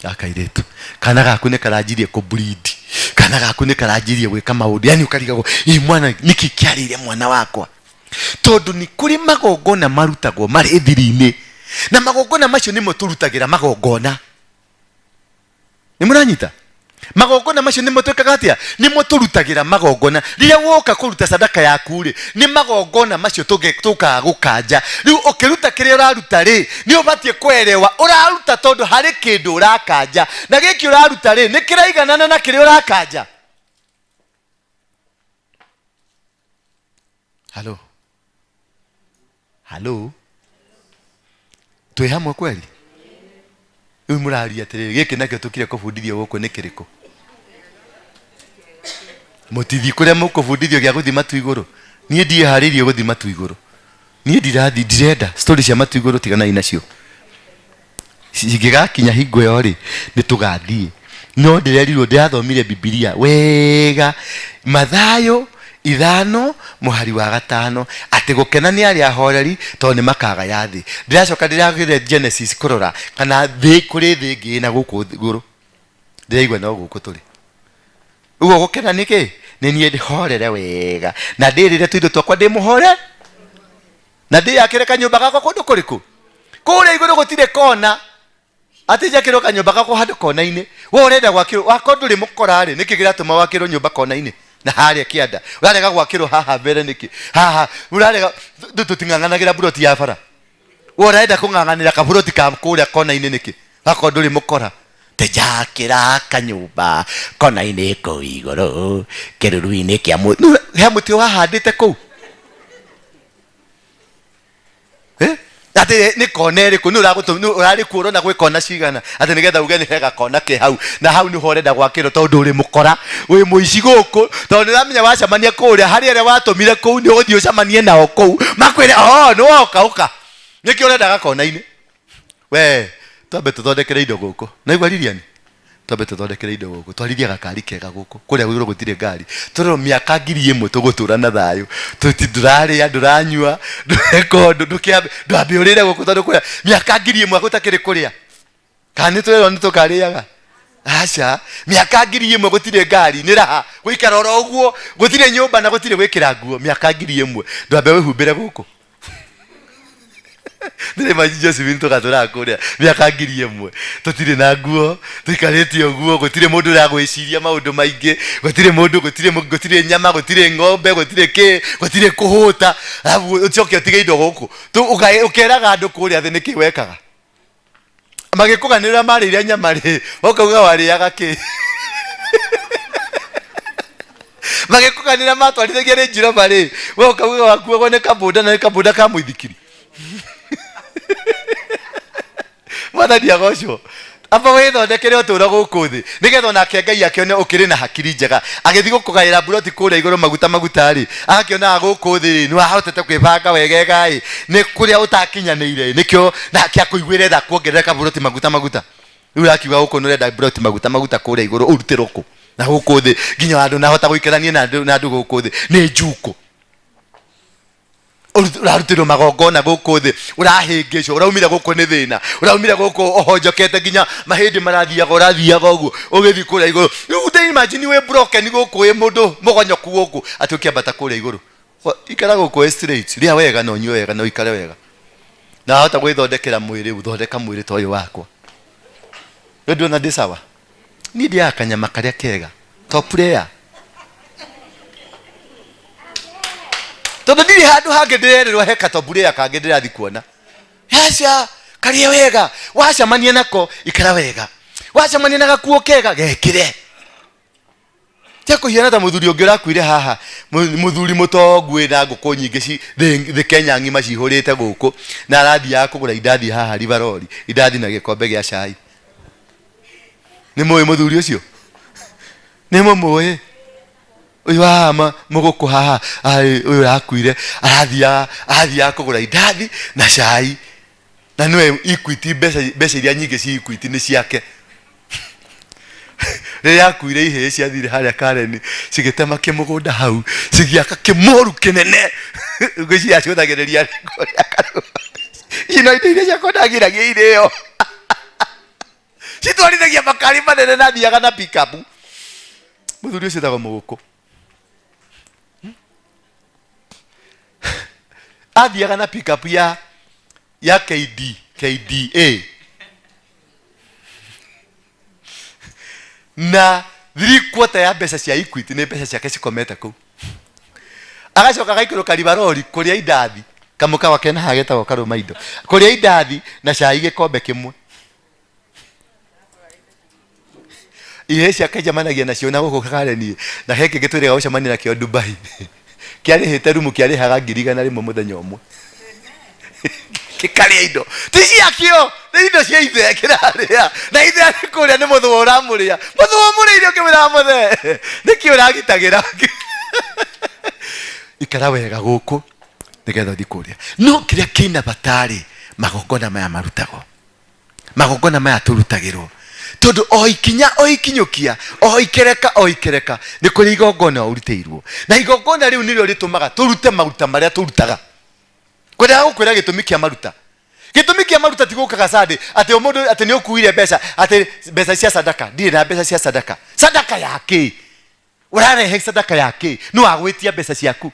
akairetu kana gaku ni karanjirie ku bleed kana gaku ni karanjirie gwika maundu yani ukarigago mwana niki kiarire mwana wakwa tondu ni kuri magongona marutagwo mari ithiri-ine na magongona macio nimo turutagira magongona ni muranyita magongona macio nimo twekaga atia nimo turutagira magongona riria woka kuruta sadaka yaku ri ni magongona macio tukaga gukanja riu ukiruta kiria uraruta ri ni ubatie kwerewa uraruta tondu hari kindu urakanja na giki uraruta ri ni kiraiganana na kiria urakanja. Halo twi hamwe kweli uyu muraria atiriri giki nakio tukire kubundithio guku ni kiriko mutithi kuria mukubundithio gia guthima tu iguru nie ndie haririe guthima tu iguru nie ndirenda story cia matu iguru tiganai nacio cigigakinya hingo yo ri ni tugathie no ndirerirwo ndirathomire Biblia wega Mathayo 5 muhari wa 5 ati gukena ni ari ahoreri to ni makaga yathi ndiracoka ndiragire Genesis kurora kana kuri thi ngi na guku iguru ndiraigwa no guku turi ugo gukena niki ni nie ndihorere wega na ndirire tuindo twakwa ndimuhore na ndiyakire kanyumba gakwa kundu kuriku kure iguru gutire kona ati jakiro kanyumba gakwa handu kona-ine we urenda gwakiro wako nduri mukora ri niki giratuma wakiro nyumba kona-ine na haria kianda urarega gwakiro haha mbere niki haha urarega tutinganganagira buroti ya bara urenda kunganganira ka buroti ka kuria kona-ine niki wako nduri mukora tejakira kanyumba kona-ine ko iguru kiruru-ine kia muti wahandite kuu ati ni konere ku urari kuoro na gwe kona cigana ati nigetha uge ni hega kona ke hau na hau ni horenda gwakiro tondu uri mukora wi muici guku tondu ramenya wacamania kuria hari ere watumire kuu ni uguthie ucamanie nao kuu makwire no oka niki urenda kona-ine we twambe tuthondekere indo guku na igwa Lilian twambe tuthondekere indo guku twaririe gakari kega guku kuria gwiro gutire ngari turiro miaka 1000 tugutura na thayu tutindurari anduranyua ndurekondo ndwambe urire guku tondu kuria miaka 1000 gutakiri kuria kani twero ni tukariaga acha miaka 1000 gutire ngari ni raha guikara oro uguo gutire nyumba na gutire gwikira nguo miaka 1000 ndwambe wihumbire guku ndire majija sivinto katora kuria miaka 1000 tutire na nguo tuikarete nguo gutire mundu ra gwiciria maundu maingi gutire nyama gutire ng'ombe gutire kuhuta abu ucoke utige indo guku tu ukeraga andu kuria thi niki wekaga magikuganira mariria nyama ri ukauga wariaga ki magikuganira matwarithagia ri njira bari we ukauga wakuagwo ni kabuda na kabuda ka muithikiri mwana diagocio aba we thondekere uturo guku thi nigetha nake Ngai akione ukiri na hakiri njega agithi gukugaira buroti kuria iguru maguta ri agakiona guku thi ni wahotete kwibanga wegega ni kuria utakinyanire nikio nake akuigwire tha kuongerera buroti maguta riu akiuga guku nurenda buroti maguta kuria iguru urutirwo ku na guku thi nginya andu nahota guikarania na andu guku thi ni njuko urarutirwo magongona guku thi urahingicwo uraumira guku ni thina uraumira guku ohonjokete nginya mahindi marathiaga urathiaga uguo ugithi kuria iguru you imagine we broken guku i mundu mugonyoku guku ati ukiambata kuria iguru ikara guku straight ria wega no nywe wega no ikare wega na hota gwithondekera mwiri uthondeka mwiri toyo wakwa ndio na disawa ni dia kanyama karia kega top player todo ndiri handu hange ndirererwo heka top player kange ndirathi kuona yasha karia wega wacamania nako ikara wega wacamania na gakuo kega gekire Chako hiana ta muthuri ungi urakuire haha muthuri mutongu na nguku nyingi the Kenya ngima cihurite guku na arathi ya kugura indathi haha rivarori indathi na gikombe gia cai ni moyo muthuri ucio ni moyo uyu ama muguku haha uyu urakuire arathi ya kugura indathi na cai na niwe Equity mbeca iria nyingi ci Equity ni ciake Ria kuire ihe ciathire haria Karen cigitema kimugunda hau cigiaka kimoru kinene ngwici acuthagireria ngoria karu ino inde cia kodagiragia irio citwarithagia makari manene na thiaga na pick up muthuri ucio tago muguku athiaga na pick up ya KDA na 3/4 ya mbeca cia Equity ni mbeca ciake cikomete ku agacoka gaikiro karibarori kuria indathi kamuka wake na hageta gokaro maindo kuria indathi na cai gikombe kimwe ihe ciake jamanagia nacio na guku Karen na heke gitwire gucamania na kio Dubai kiari hete rumu kiari haga 100 muthenya umwe kikaria indo tisi akio indo cia ithe kiraria na ithe akuria ni muthu uramuria muthu umuria ukimira muthe nikio uragitagira ikara wega guku nigetha thikuria no kiria kina batari magongona maya marutagwo magongona maya turutagirwo tondu oikinyukia oikereka ni kuri igongona uriteirwo na igongona riu nirio ritumaga turute maruta maria turutaga kwenda gukwira gitumi kia maruta tigukaga Sunday ati omundu ati ni ukuire mbeca ati mbeca cia sadaka ndire na mbeca cia sadaka yake urarehe sadaka yake no agwitia mbeca ciaku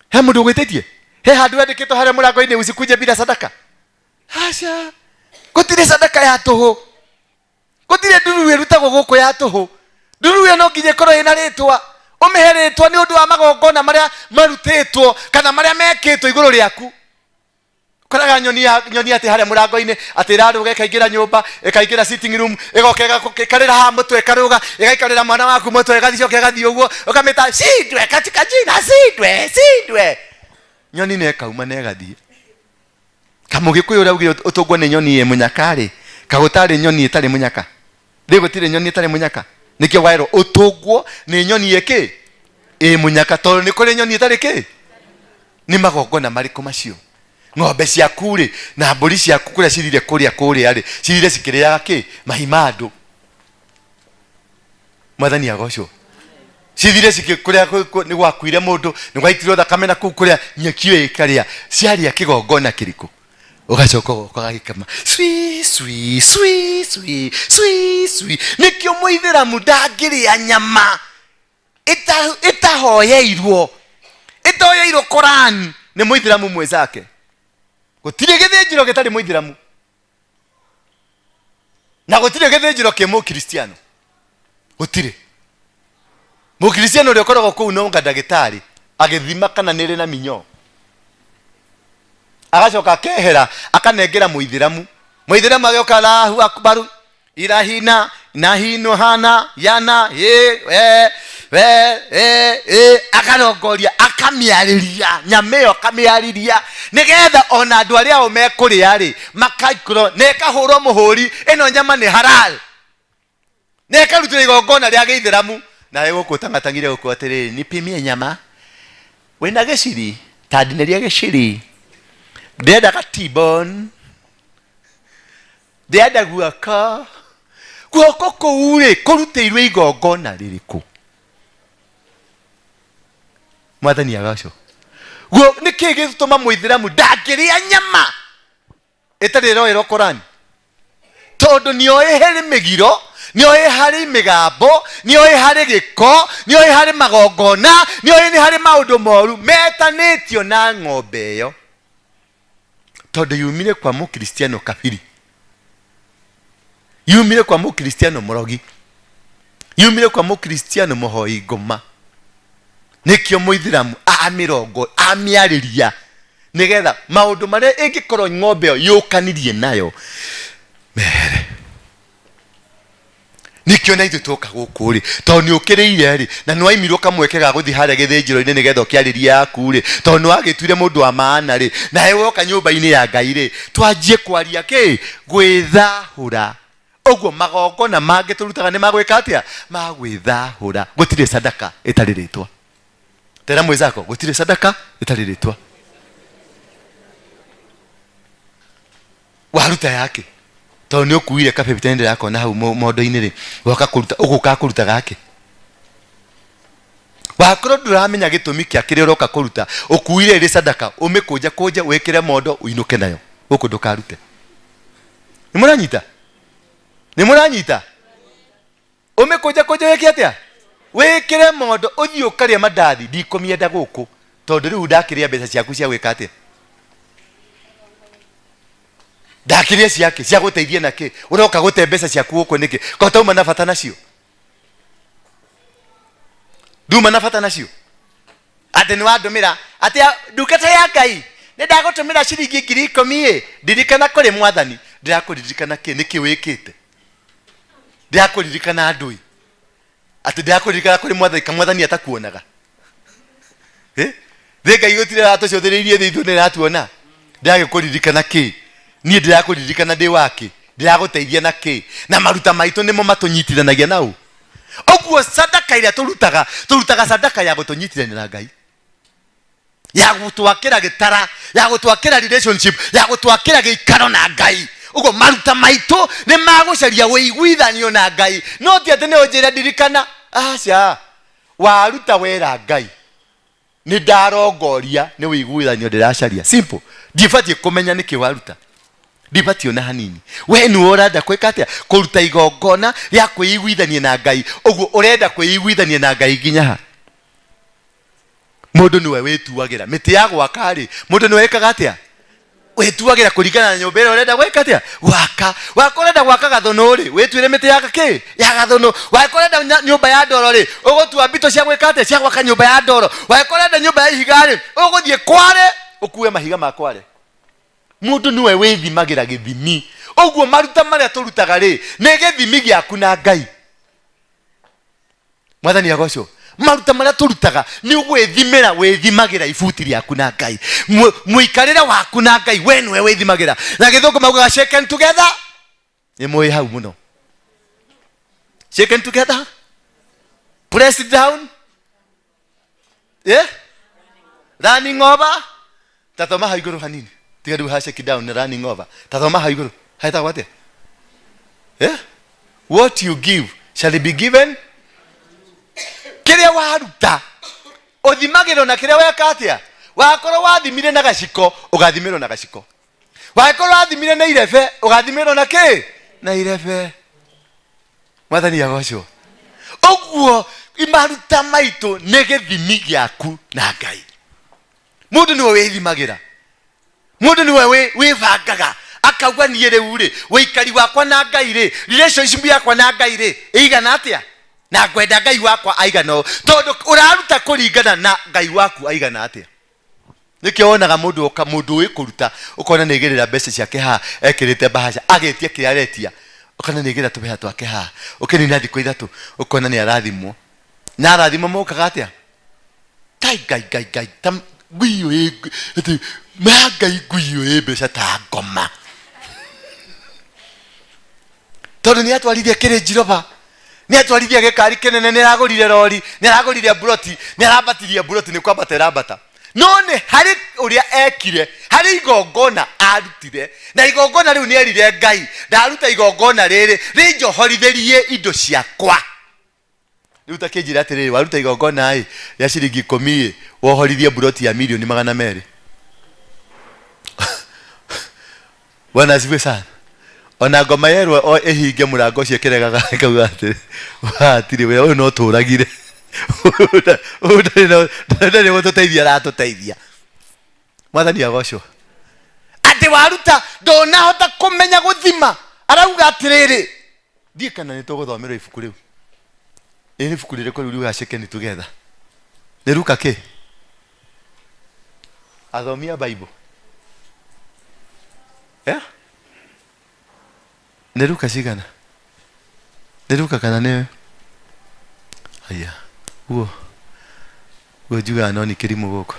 he mundu gwitetie he handu andikitwo haria murango-ini usikuje bila sadaka hasha gutire sadaka ya tuhu gutire nduru irutagwo guku ya tuhu nduru no nginye korwo ina ritwa umeheretwo ni undu wa magongona maria marutitwo kana maria mekitwo iguru riaku koraga nyoni ati haria murango-ini ati iraruga ikaingira nyumba ikaingira sitting room igokega ikarira ha mutwe ikaruga igaikarira mwana waku mutwe igathicoka igathi uguo ukamita sindwe katika jina sindwe nyoni ne kauma ne gathie kamugikuyu uraugire utungwo ni nyoni ye munyakari kagutari nyoni itari munyaka ndigutire nyoni itari munyaka nikio wairo utungwo ni nyoni yeke munyaka tondu ni kuri nyoni itari ki ni magongona mariku macio ng'ombe ciaku ri na mburi ciaku kuria cirire kuria ri cirire cikiriaga ki mahimandu mwathani agocwo cirire cikikuria ni gwakuire mundu ni gwaitirwo thakame na kuu kuria nyekio ikaria ciaria kigongona kiriku ugacoka ukagikama swi nikio muithiramu ndangiria nyama itahoyeirwo Quran ni muithiramu mwezake gutire githinjiro gitari muithiramu na gutire githinjiro ki mukristiano gutire mukristiano ri okoragwo kuu no ndagitari agithima kana niri na minyo agacoka kehera akanengera muithiramu agioka Allahu akbar ilahina nahino hana yana akarongoria akamiariria nyameo akamiariria nigetha ona andu aria o mekuria ri makaikuro nekahurwo muhuri ino nyama ni halal nekarutira igongona ria githiramu na eguku tangatangire guku atiri nipimie nyama wena giciri tadineria giciri ndenda gatibon ndenda guaka guoko kuure kuruteirwe igongona ririku mwathani agaco guo niki gituma muithiramu ndakiria nyama itari roero Korani tondu nioe hari migiro nioe hari migambo nioe hari giko nioe hari magongona nioe ni hari maundu moru metanitio na ng'ombe iyo tondu yumire kwa mukristiano kafiri yumire kwa mukristiano murogi yumire kwa mukristiano muhoi ngoma nikio muithiramu amirongo amiariria nigetha maundu maria ingikorwo ng'ombe iyo yukanirie nayo mere nikio na ithu tuka guku ri tondu ni ukiriire ri na ni waimirwo kamweke ga guthi haria githinjiro-ini nigetha ukiariria yaku ri tondu wagitwire mundu wa maana ri na hewe oka nyumba-ini ya Ngai ri twanjie kwaria ki gwithahura oguo magongona mange turutaga ni magwika atia magwithahura gutire sadaka itari ritwa tera mwizako gutire sadaka itari ritwa waruta yake tondu ni ukuire kabe bitende yako na hau mondo-ini ri woka kuruta uguka kuruta gake wakorwo nduramenya gitumi kia kiria uroka kuruta ukuire ri sadaka umikunja kunja wikire mondo uinuke nayo guku ndukarute ni muranyita umikunja kunja wiki atia wikire mondo uthii ukaria mandathi ndikomienda guku tondu riu ndakiria mbeca ciaku cia gwika atia ndakiria ciake cia guteithia naki uroka gute mbeca ciaku guku niki kota uma na bata nacio nduma na bata nacio ati ni wandumira ati ndungata ya Ngai ni ndagutumira ciringi 10,000 ndirikana kuri mwathani ndirakuririkana ki niki wikite ndirakuririkana ndui ati ndirakuririkana kuri mwathani kamwathani atakuonaga Ngai gutire ratuciothiriirie thithu ni ratuona ndirakuririkana ki nie ndirakuririkana ndi wake ndiraguteithia na ki na maruta maitu nimo matunyitithanagia nau oguo sadaka iria turutaga sadaka ya gutunyitithania na Ngai ya gutwakira gitara ya gutwakira relationship ya gutwakira giikaro na Ngai ugo maruta maitu ni magucaria wiguithanio na Ngai no ti ati ni unjira ndirikana aca waruta wera Ngai ni ndarongoria ni wiguithanio ndiracaria simple ndibatie kumenya niki waruta ndibatie na hanini we ni urenda kwika atia kuruta igongona ya kwiguithania na Ngai uguo urenda kwiguithania na Ngai ginya ha mundu niwe wituagira miti ya gwaka ri mundu niwe wikaga atia wituagira kuringana na nyumba ĩrĩa urenda gwika atia waka wakorenda gwaka gathono ri witwire miti ya ki ya gathono wakorenda nyumba ya ndoro ri ugutua mbito cia gwika atia cia gwaka nyumba ya ndoro wakorenda nyumba ya ihiga ri uguthie kware ukue mahiga ma kware mundu niwe withimagira githimi uguo maruta maria turutaga ri ni githimi giaku na Ngai mwathani agoco maruta maria turutaga ni gwithimira withimagira ibuti riaku na Ngai muikarira waku na Ngai we niwe withimagira na githungu maugaga shaken together ni moi hau muno shaken together press it down running over tatoma haiguru hanini tigadu ha shake down running over tatoma haiguru haita wate what you give shall it be given kiria waruta uthimagiro na kiria weka atia wakorwo wathimire na gaciko ugathimirwo na gaciko wakorwo wathimire na irebe ugathimirwo na ki na irebe mwathani agoco uguo imaruta maitu ni githimi giaku na Ngai mundu niwe withimagira mundu niwe wivangaga akauga nie riu ri wikari wakwa na Ngai ri relationship yakwa na Ngai ri igana atia na gwenda Ngai wakwa aigana tondu uraruta kuringana na Ngai waku aigana atia nikio wonaga mundu wikuruta ukona nigirira mbeca ciake ha ekirite bahasha agetia kiria aretia ukona nigirira tubeha twake ha ukinina thikũ ithatu ukona ni arathimwo na arathimo mokaga atia Ngai tam guiyo ati Ngai guiyo mbeca ta ngoma tondu ni atwarithia kirinjiroba ni atwarithia gikari kinene ni aragurire lori ni aragurire broti ni arabatiria broti ni kwambata irambata none hari uria ekire hari igongona arutire na igongona riu nierire Ngai ndaruta igongona riri rinjohoritherie indo ciakwa riu takinjira atiriri waruta igongona ya ciringi 10 wohorithie buroti ya milioni 200 Bwana asifiwe sana. Ona ngoma yerwo ehinge murango cio kiregaga kauga atiri watiri we uyu no turagire ndari gututeithia ratuteithia mwathani agocwo ati waruta ndonahota kumenya guthima arauga atiriri ndie kana nituguthomerwo ibuku riu ni ibuku ririko riu gaceke ni together ni Luka ke athomia Bible ni Luka cigana ni Luka kana ni aya uo njuga no ni kirimu goko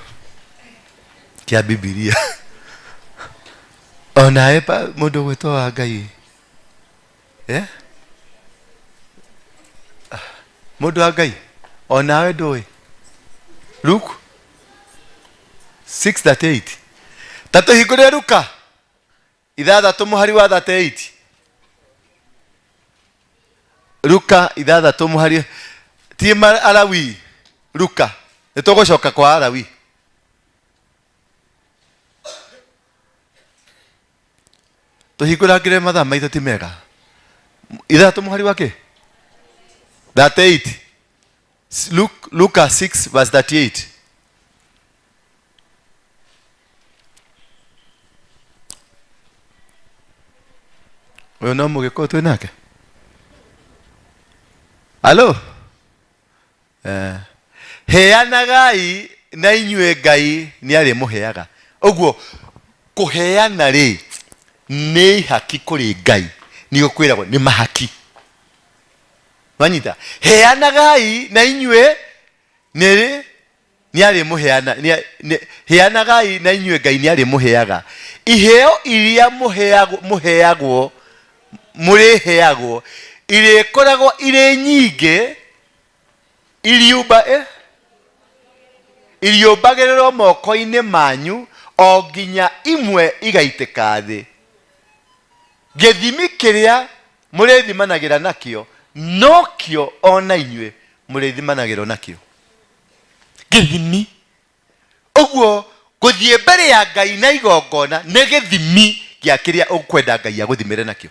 kia Biblia ona epa mundu gwetwo wa Ngai mundu wa Ngai ona we ndui Luke 6:38 tatu hingure Luka ithathatu muhari wa 38 Luka ithathatu muhari tima Alawi Luka nitugucoka kwa Alawi tuhingurangire mathaa maitho ti mega ithathatu muhari wake 38 Luka 6:38 uyu no mugiko twi nake alo heanagai na inyue Ngai ni ari muheaga uguo kuheana ri ni haki kuri Ngai ni gukwiragwo ni mahaki wanyita heanagai na inyue ni ari muheana heanagai na inyue Ngai ni ari muheaga iheo iria muheagwo mureheagwo irekoragwo ire nyinge iriumbagĩrĩrwo moko-inĩ manyu o nginya imwe igaitĩka thĩ gĩthimi kĩrĩa mũrĩthimanagĩra nakĩo no kĩo ona inyuĩ mũrĩthimanagĩrwo nakĩo gĩthimi ũguo gũthiĩ mbere ya Ngai na igongona nĩ gĩthimi gĩa kĩrĩa ũkwenda Ngai agũthimĩre nakĩo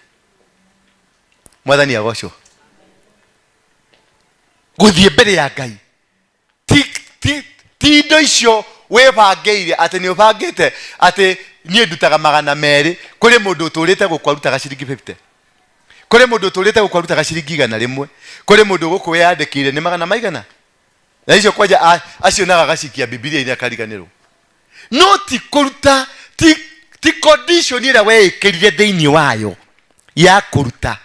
mwathani agocwo gũthiĩ mbere ya Ngai ti indo icio wĩbangĩire atĩ nĩ ũbangĩte atĩ niĩ ndutaga 200 kũrĩ mũndũ ũtũrĩte gũkwarutaga ciringi 50 kũrĩ mũndũ ũtũrĩte gũkwarutaga ciringi 100 kũrĩ mũndũ gũkũ weyandĩkĩire nĩ 100 maigana na icio kwanja acio naga gacikia Biblia-inĩ akariganĩrwo no ti kũruta ti condition ĩrĩa weĩkĩrire thĩinĩ wayo ya kũruta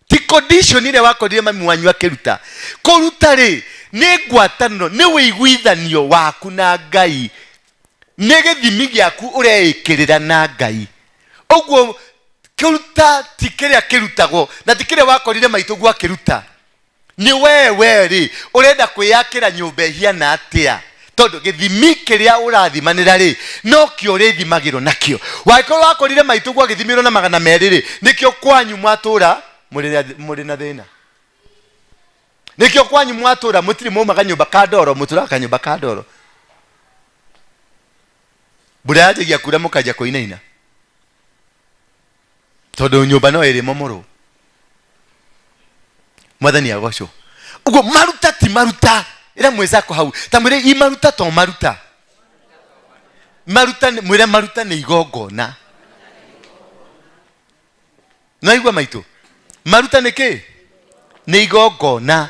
ti condition ĩrĩa wakorire mami wanyu akĩruta kũruta rĩ nĩ ngwatanĩro nĩ wĩiguithanio waku na Ngai nĩ gĩthimi gĩaku ũreĩkĩrĩra na Ngai ũguo kũruta ti kĩrĩa kĩrutagwo na ti kĩrĩa wakorire maitũguo akĩruta nĩ wewe rĩ ũrenda kwĩyakĩra nyũmba ihiana atĩa tondũ gĩthimi kĩrĩa ũrathimanĩra rĩ no kĩo ũrĩthimagĩrwo nakĩo wangĩkorwo wakorire maitũguo agĩthimĩrwo na 200 rĩ nĩkĩo kwanyu mwatũra mũrĩ na thĩna nikio kwanyu mwatura mutiri mumaga nyumba ka ndoro muturaka nyumba ka ndoro mbura yajigia kura mukaja kuinaina tondu nyumba no iri momoro mwathani agocwo ugo maruta ti maruta ira mwezako hau tamwire I maruta to maruta mwire maruta ni igongona na igwa maitu maruta ni ki ni igongona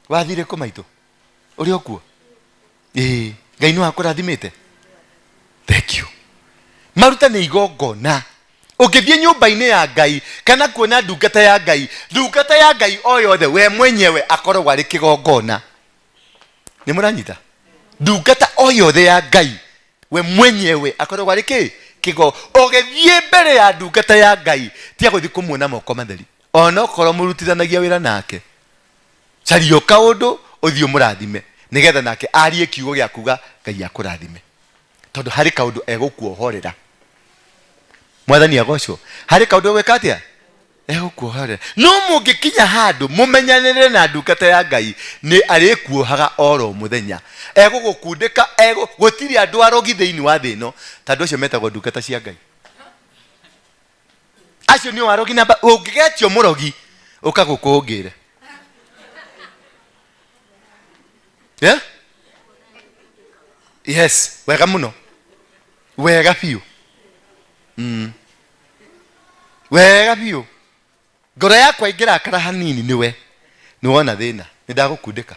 wathire ku maitu uri okuo Ngai ni wakurathimite thank you maruta ni igongona ukithie nyumba-inĩ ya Ngai kana kuona ndungata ya Ngai o yothe we mwenyewe akoragwo ari kigongona ni muranyita ndungata o yothe ya Ngai we mwenyewe akoragwo ari kigo ugithie mbere ya ndungata ya Ngai tia guthi kumuona moko matheri ona korwo murutithanagia wira nake cario kaundu uthio murathime nigetha nake arie kiugo gya kuga Ngai akurathime tondu hari kaundu egukuohorera mwathani agocwo hari kaundu gwekatia egukuohorera no mungikinya handu mumenyanire na ndungata ya Ngai ni arikuohaga oro muthenya egugukundika gutiri andu arogi thiini wa thino tondu cio metagwo ndungata cia Ngai acio ni warogi namba ungigetio murogi ukagukungire yes wega muno wega piu wega piu ngoro yakwa ingirakara hanini niwe niwona thina nindagukundika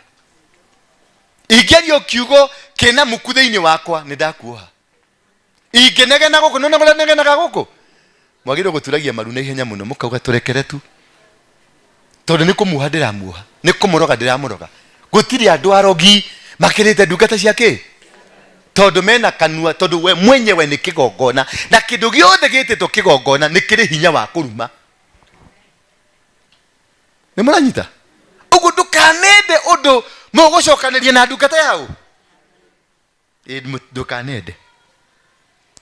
ingerio kiugo kina muku thiini wakwa nindakuoha ingenegena guku nona gura negenaga guku mwagire guturagia maru na ihenya muno mukauga turekere tu tondu nikumuha ndiramuha nikumuroga ndiramuroga gutiri andu arogi makirite ndungata ciake tondu mena kanua tondu we mwenyewe ni kigongona na kindu giothe gititwo kigongona ni kiri hinya wa kuruma ni muranyita ugu ndukanende undu mugucokaniria na ndungata yao ndukanende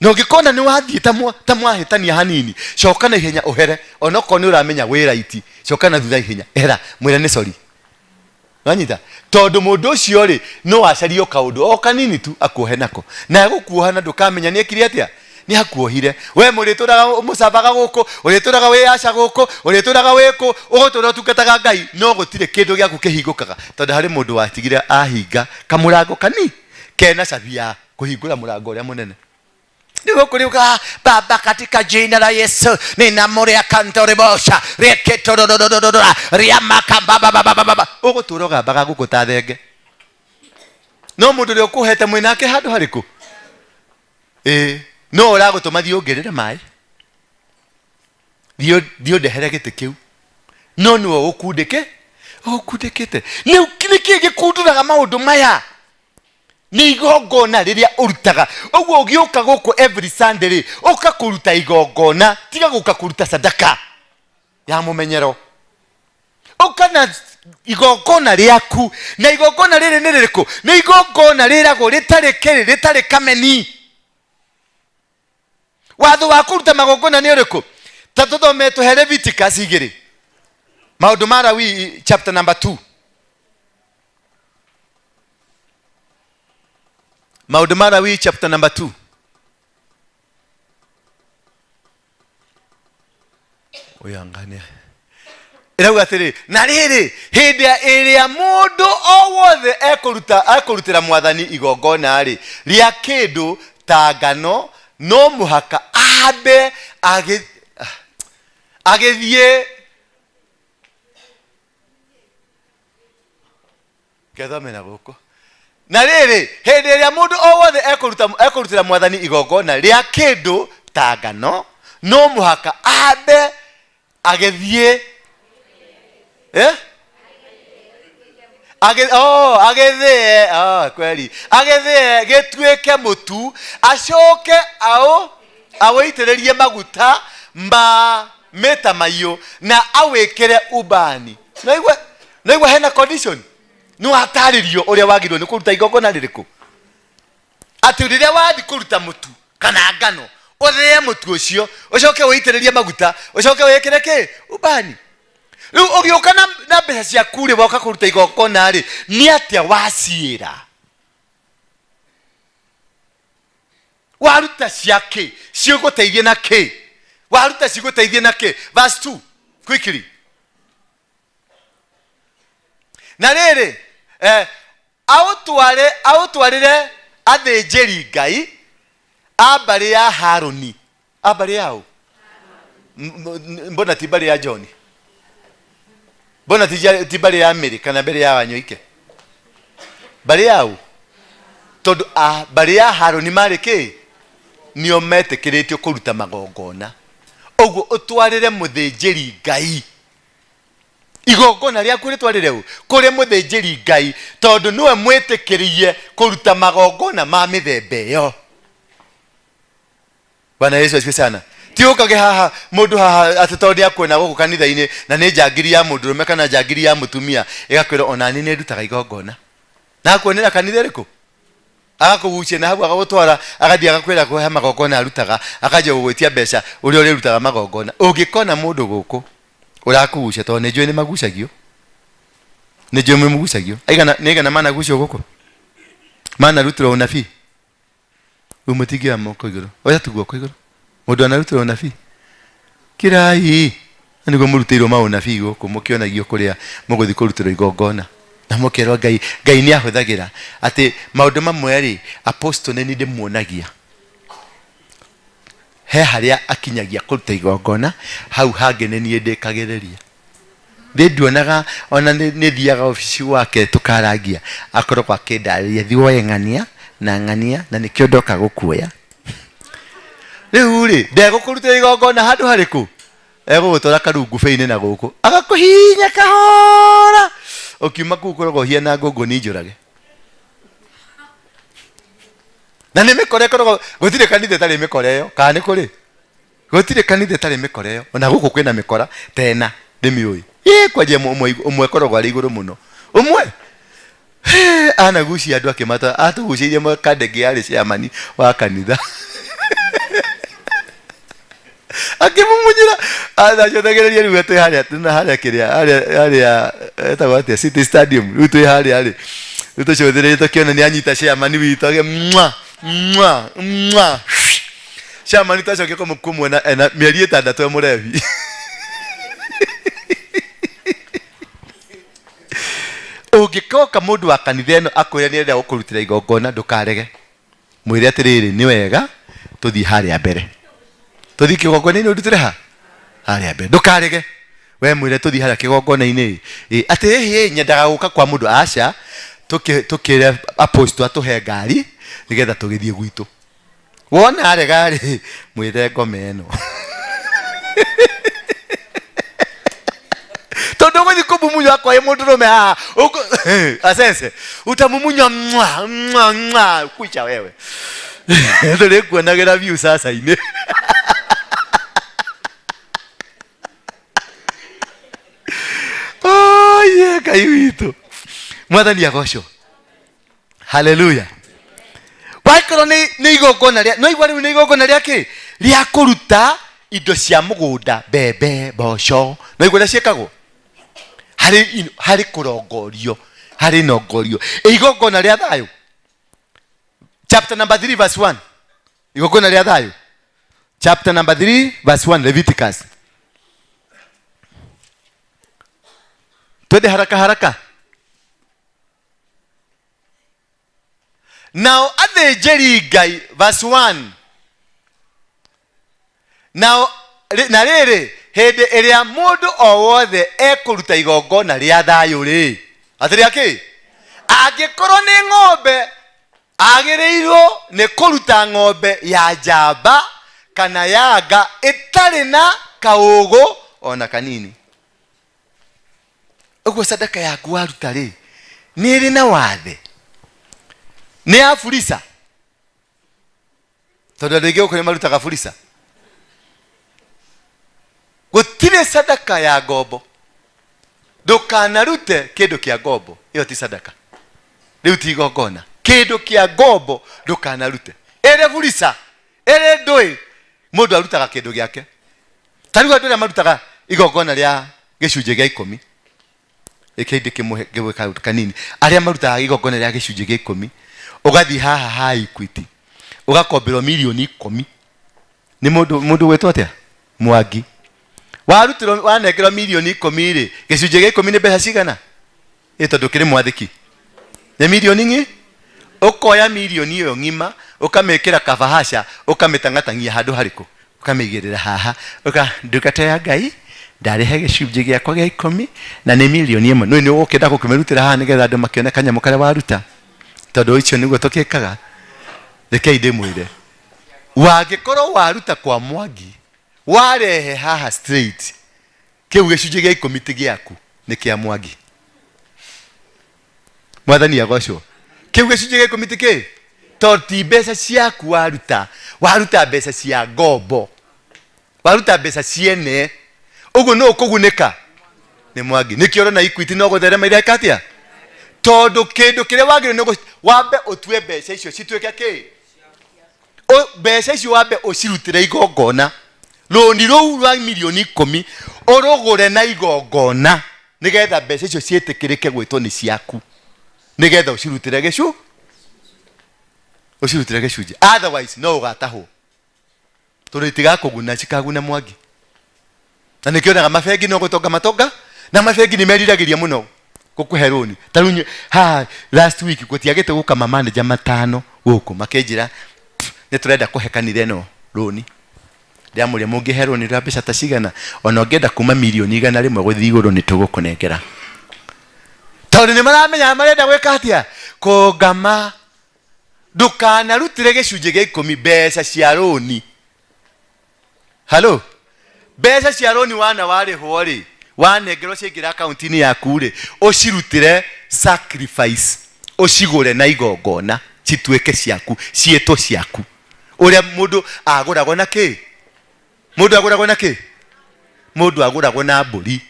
no gikona ni wathie tamwahitania hanini cokana ihenya uhere onoko ni uramenya wi right cokana thutha ihenya era mwira ni sorry wanyita tondu mundu ucio ri no acario kaundu o kanini tu akuohe nako na gukuoha na ndukamenya ni ekire atia ni hakuohire we murituraga mucabaga guku urituraga we aca guku urituraga wiku ugutura tukataga Ngai no gutire kindu giaku kihingukaga tondu hari mundu watigire ahinga kamurango kani kena cabia kuhingura murango uria munene ndio kuriuka baba katika jina la Yesu ninamuria kantore bosha reketorodododododa riamaka baba uguturoga baga gukutathenge no mundu rio kuhete mwinake handu hariku no uragutuma thiongirire mai dio ndehere gite kiu no niwo ukundikite ni kiniki gikunduraga maundu maya ni igongona riria urutaga uguo ugiuka guku every Sunday ukakuruta igongona tiga guka kuruta sadaka ya mumenyero ukana igongona riaku na igongona riri ni ririku ni igongona rirago ritari kameni watho wa kuruta magongona ni uriku tatuthome tuhe Leviticus 2 maundu ma Lawi chapter number 2 maundu ma Lawi chapter number 2 uyangania irauga atiri na riri hindia iria mundu o wothe ekurutira mwathani igongona ri ria kindu ta ngano no muhaka abe agithie kethomena guku na riri hindi iria mundu o wothe ekurutira mwathani igongona ria kindu ta ngano no muhaka abe agithie kweli agithie gituike mutu acoke awitiririe maguta meta mayo na awikire ubani naigwa hena condition no ataririo uria wagirwo ni kuruta igongona ririku ati riria wathi kuruta mutu kana ngano uthie mutu ucio ucoke witiririe maguta ucoke wikire ki ubani riu ugiuka na mbeca ciaku ri woka kuruta igongona ri ni atia waciira waruta ciake ciguteithie na ki waruta ciguteithie na ki verse 2 quickly na riri autwarire athinjiri Ngai abari ya Haruni abari yao mbona tibari ya John mbona tibari ya Mary kana bari ya Wanyoike bari yao tondu bari ya Haruni mariki nio metekiritio kuruta magongona uguo utwarire muthinjiri Ngai igongona riaku ritwarire kuri muthinjiri Ngai tondu niwe mwitikirie kuruta magongona ma mithembe yo. Bwana Yesu asifiwe sana. Tiukage haha mundu haha atotondia kwena guku kanitha-ini na ni njangiri ya mundu rume kana njangiri ya mutumia igakwira onani ni ndutaga igongona na kuonera kanitha riko agakugucia na habu agagutwara agathia agakwira kuhe magongona arutaga akaja gugwitia mbeca uri uri rutaga magongona ungikona mundu guku urakugucia to nejwe ni magucagio nejwe mugucagio aigana mana gucio guku mana rutira unabii umutigia moko iguru oya tuguo ko iguru mundu anarutira unabii kirai niguo murutirwo maunabii guku mukionagio kuria muguthi kurutira igongona na mukerwa ngai ni ahuthagira ati maundu mamwe ri apostle ni ndimuonagia he haria akinyagia kuruta igongona hau hange ni ndikagereria nduonaga ona ni thiaga ofisi wake tukaragia akorwo kwa kindaria thiwoe ngania na nikio ndoka gukuoya riu ri ndegũkũrutĩra igongona handu hariku egũgũtwara karungu feini na gũkũ agakuhinya kahora ukiuma kuu korogwo hiana ngũngũ ni njũrage na nĩ mĩkore korogwo gũtirĩ kanitha tarĩ mĩkore ĩyo kana nĩ kũrĩ gũtirĩ kanitha tarĩ mĩkore ĩyo ona gũkũ kwĩna mĩkora tena ndĩmĩũĩ kwanjia ũmwe korogwo arĩ igũrũ mũno ũmwe anagucia andũ akĩmata atũgucĩirie makandegi yarĩ ciamani wa kanitha akimumunyira anachotegereria riu atwe haria tuna haria kiria haria etagwo atia City Stadium riu twe haria ri riu tucothirerie tukiona ni anyita ciamani witu age ciamani tacokia kumwona na mieri 6 murevi ungikoka mundu wa kanitha ino akwira ni enda gukurutira igongona ndukarege mwire atiriri ni wega tuthii haria mbere tuthii kigongona-ini urutire haria mbere ndukarege we mwire tuthii haria kigongona-ini ati hihi nyendaga guka kwa mundu aca tukire apostle atuhe ngari nigetha tugithie gwitu wona arega ri mwire ngome ino tondu guthi kumumunya kwa mundu rume asense utamumunya kucha wewe ndore kuonagira view sasa ine ye Ngai witu mwathani agocwo haleluya waikoro ni igongona ria no igwa riu ni igongona ria ki ria kuruta indo cia mugunda bebe mboco no igwa ciekagwo hari kurongorio hari nongorio igongona ria thayo chapter number 3 verse 1 igongona ria thayo chapter number 3 verse 1 Leviticus twende haraka now athĩnjĩri Ngai verse 1 now na rĩrĩ hĩndĩ ĩrĩa mũndũ o wothe ekũruta igongona rĩa thayũ rĩ atĩrĩa kĩ angĩkorwo nĩ ng'ombe agĩrĩirwo nĩ kũruta ng'ombe ya njamba kana yanga ĩtarĩ na kaũgũ ona kanini ũguo sadaka yaku waruta rĩ nĩ ĩrĩ na wathe nĩ ya furisa tondũ andũ aingĩ gũkũ marutaga furisa gũtirĩ sadaka ya ngombo ndũkanarute kĩndũ kĩa ngombo ĩyo ti sadaka rĩu ti igongona kĩndũ kĩa ngombo ndũkanarute ĩrĩ furisa ĩrĩ ndũĩ mũndũ arutaga kĩndũ gĩake ta rĩu andũ arĩa marutaga igongona rĩa gĩcunjĩ gĩa 10 ikindi kimwe kanini aria marutaga igongona rĩa gĩcunjĩ gĩa 10 ugathi haha Equity ugakombirwo milioni 10 ni mundu gwetwo atia Mwangi warutirwo wanengerwo milioni 10 ri gĩcunjĩ gĩa 10 ni mbeca cigana tondu kiri mwathiki ni milioni ngi ukoya milioni iyo ngima ukamekira kabahasha ukamitang'atang'ia handu hariku ukamigirira haha ndukate ya Ngai ndarihe gĩcunjĩ gĩakwa gĩa 10 na nĩ milioni 1 no nĩ ũkenda gũkĩmerutĩra haha nĩgetha andũ makĩone kanyamũ karĩa waruta tondũ icio nĩguo tũkĩkaga rekei ndĩmwĩre wangĩkorwo waruta kwa Mwangi warehe haha straight kĩu gĩcunjĩ gĩa 10 ti gĩaku nĩ kĩa Mwangi mwathani agocwo kĩu gĩcunjĩ gĩa 10 ti kĩ tondũ ti mbeca ciaku waruta mbeca cia ngombo waruta mbeca ciene uguo no kuguneka ni Mwangi nikio na Equity no gutherema ireka atia todo kendo kire wagire no wambe otue mbeca icio cituike ki o mbeca icio wambe ocirutire igongona roni rou rwa milioni 10 orogore na igongona nigetha mbeca icio cietikirike gwitwo ni ciaku nigetha ocirutire gicu otherwise no ugataho tondu itigakuguna cikaguna mwangi na nikionaga mabengi no gutonga matonga na mabengi ni meriragiria muno gukuhe roni tarunye last week gutiagite guka manager matano guku makenjira ni turenda kuhekanire no roni ndiamuria mungihe roni rwa mbeca ta cigana ona ungenda kuma milioni 100 guthii iguru ni tugukunengera tondu ni maramenya marenda gwika atia kugama dukana rutire gicunje gia 10 mbeca cia roni halo mbeca cia roni wana wari hori wanengerwo ciingira account-ini yaku ri ocirutire sacrifice ocigure na igongona cituike ciaku cieto ciaku uria mundu aguragwo na ki mundu aguragwo na mburi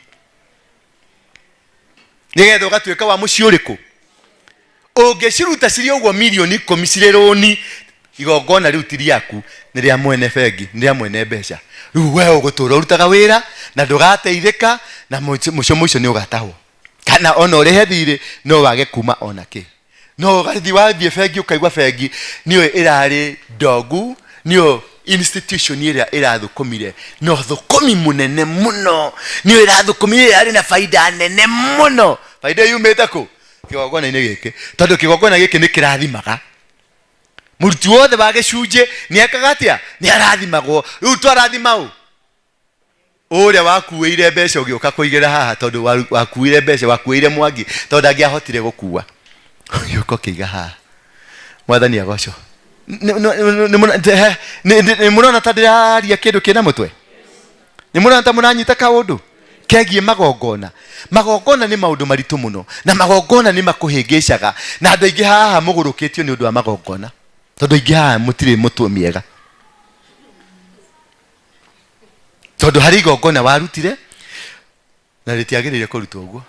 nigetha ugatuika wa muci uriku ungiciruta ciri uguo milioni 10 ciri roni igongona riu tiri yaku ni ria mwene bengi ni ria mwene mbeca riu we ugutura urutaga wira na ndugateithika na muco ni ugatahwo kana ona urihe thiri no wage kuma ona ki no gathi wathie bengi ukaigwa bengi niyo irari dogu niyo institution iria irathukumire no thukumi munene muno niyo irathukumire yari na faida nene muno faida yumete ku kigongona-ini giki tondu kigongona giki ni kirathimaga muruti wothe wa gicunje ni ekaga atia ni arathimagwo riu twarathimau uria wakuire mbeca ugiuka kuigira haha tondu wakuire mbeca wakuire mwangi tondu angiahotire gukua ugiuka kiiga haha mwathani agoco ni murona ta ndiraria kindu kina mutwe ni murona ta muranyita kaundu kegie magongona ni maundu maritu muno na magongona ni makuhingicaga na andu aingi haha mugurukitio ni undu wa magongona tondu aingi haha mutire mutwe miega tondu hari igongona warutire na ritiagirire kurutwo uguo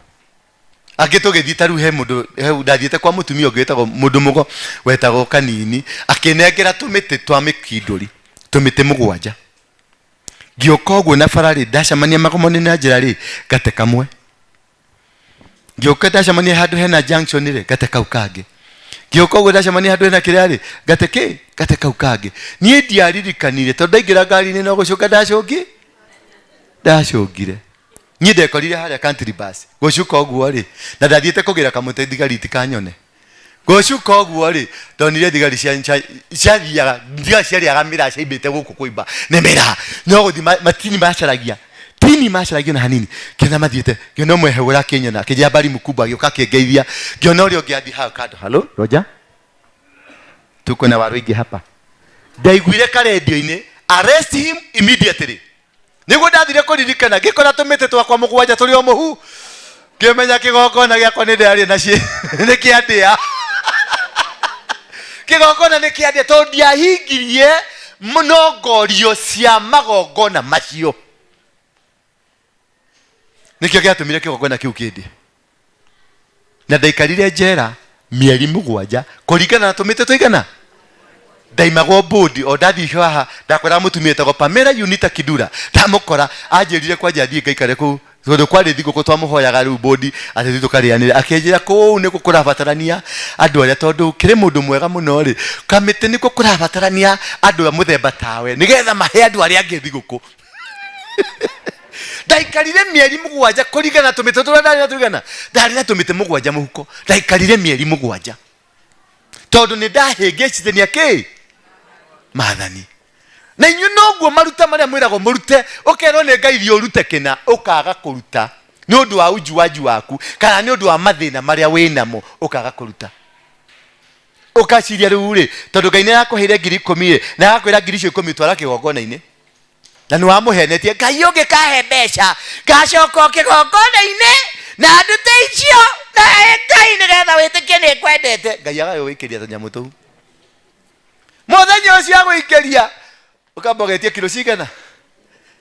angi tugithita riu he mundu ndathiete kwa mutumia ungi wetagwo mundu mugo wetagwo kanini akinengera tumiti twa mikinduri tumiti 7 ngioka uguo na barari ndacamania magomoni na njira ri ngate kamwe ngioka ndacamania handu hena junction ri ngate kau kangi ngioka uguo ndacamania handu hena kiria ri ngate kau kangi nie ndiaririkanire tondu ndaingira ngari-ini no gucuka ndacungire nie ndekorire haria country bus gucuka uguo ri na ndathiete kugira kamute thigari tikanyone gucuka uguo ri ndonire thigari ciathiaga ndiga ciariaga mira ciaimbite guku kuimba ni mira no guthi matini macaragia na hanini kena mathiete ngiona mwe hegura kinyona kijia bari mkubwa gioka kingeithia ngiona urio ngiathi ha kando halo roja tuko na Waruinge hapa ndaiguire karedio-ini arrest him immediately niguo ndathire kuririkana ngikora tumite twakwa 7 turi o muhu ngimenya kigongona giakwa ni ndari nacio ni kiandia kigongona ni kiandia tondu ndiahingirie mnongorio cia magongona macio nikio giatumire kigongona kiu kindi na ndaikarire njera mieri 7 kuringana na tumite tuigana ndaimagwo bodi o ndathi haha ndakwira mutumia tago Pamela unita Ndura ndamukora anjirire kwa jathie ngaikare ku tondu kwari thiguku twamuhoyaga riu bodi ati tukarianire akenjira ku ni kukurabatarania andu aria tondu kiri mundu mwega muno ri kamite ni kukurabatarania andu a muthemba tawe nigetha mahe andu aria angi thiguku ndaikarire mieri 7 kuringana tumite turana ndari na tumite 7 muhuko ndaikarire mieri 7 tondu ni ndahingicithania ki mathani na inyu noguo maruta maria mwirago murute ukerwo ni Ngai thio rute kina ukaga kuruta ni undu wa ujuaji waku kana ni undu wa mathina maria winamo ukaga kuruta ukaciria riu ri tondu Ngai ni yakuheire 10,000 na yakwira 10,000 twara kigongona-ini na ni wamuhenetie Ngai ungi kahe mbeca ngacoka kigongona-ini na ndute icio na Ngai nigetha witikie ni kwendete Ngai agawikiria tanyamu tou muthenya ucio agwikiria ukambogetie kilo cigana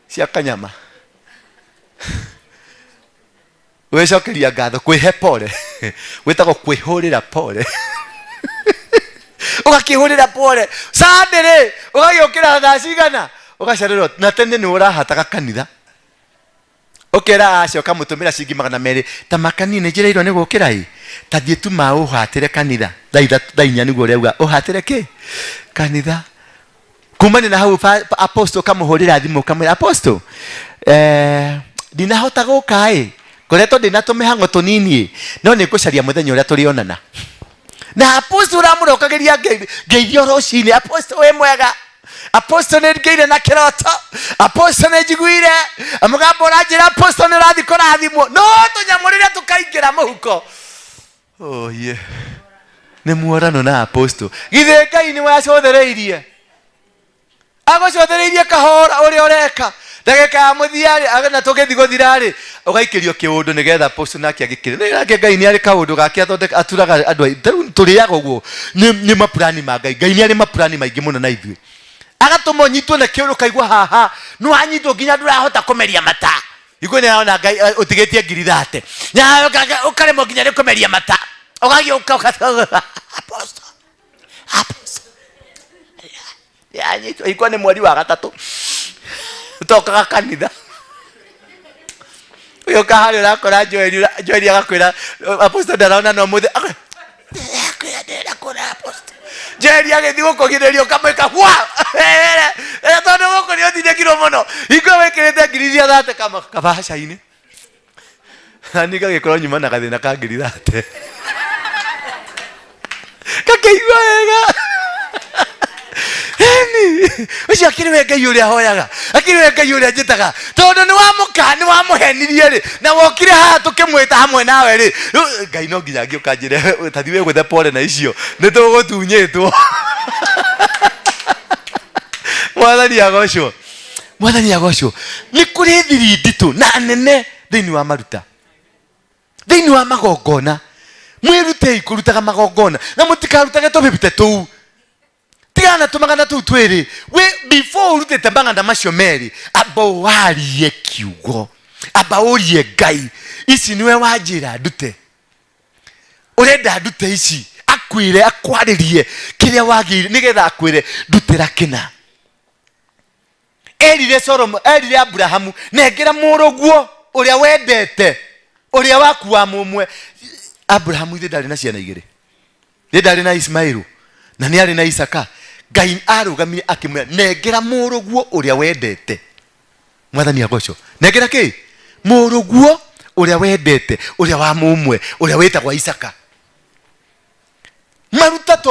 cia kanyama wecokeria ngatho kwihe pole wetako kwihurira pole ukakihurira pole Sunday ugagiukira thaa cigana ugacererwo na tene ni urahataga kanitha ukera acio kamutumira cingi 200 ta makanini njireirwo ni gukira i ta thie tu ma uhatire kanitha thainya niguo reuga uhatire ki kanitha kumane na hau apostle kamuhurira thimu kamwe apostle dinahota guka koreto dinatume hango tunini no ni kucaria muthenya uria turionana na apostle ramurokageria ngeithio rocini apostle we mwega apostle ne ngeire na kiroto apostle ne njiguire amugambo ranjira apostle ne rathi kurathimwo no tunyamurire tukaingira muhuko oh yeah ne muorano na apostle githe Ngai ni wacothereirie agocothereirie kahora uri oreka ndagika ya muthiari agana tugethi guthirari ugaikirio kiundu nigetha apostle nake agikire nake Ngai ni ari kaundu gake athondeka aturaga andu turiaga uguo ni maplani ma Ngai ni ari maplani maingi muno na ithui agatumo nyitwo na kiundu kaigwa haha no anyitwo ginya ndurahota kumeria mata igwe ni aona Ngai utigetie ngiri 30 nya ukaremo ginya kumeria mata ugagiuka apostle ya nyitwo igwa ni mweri wa gatatu toka kanitha uyo kahari rakora Joeli agakwira apostle ndaraona no muthe akwira ndera kora apostle Joeli agethi gukugirerio kamweka wa tondu guku ni othire kiro muno igwe wekirite ngiri 30 kama kabasha-ini ani gagikorwo nyuma na gathina ka ngiri 30 kakeigwa wega ucio akiriwe Ngai uria hoyaga akiriwe Ngai uria njitaga tondu ni wamuhenirie ri na wokire haha tukimwita hamwe nawe ri Ngai no nginya ngiuka njire tathiwe gwethe pole na icio ni tugutunyitwo mwathani agocwo ni kuri thiri nditu na nene thiini wa maruta thiini wa magongona mwirutei kurutaga magongona na mutikarutage tubibite tuu tigana tumagana tu twiri we before urutete banganda macio meri abawarie kiugo abaorie Ngai ici niwe wanjira ndute urenda ndute ici akwire akwaririe kiria wagire nigetha akwire ndutira kina erire Solomon erire Abrahamu nengera muruguo uria wendete uria waku wa mumwe Abrahamu ithe ndari na ciana igiri ndari na Ismailu na ni ari na Isaka Ngai arugamire akimwira nengera muruguo uria wendete mwathani agocwo nengera ki muruguo uria wendete uria wa mumwe uria wetagwa Isaka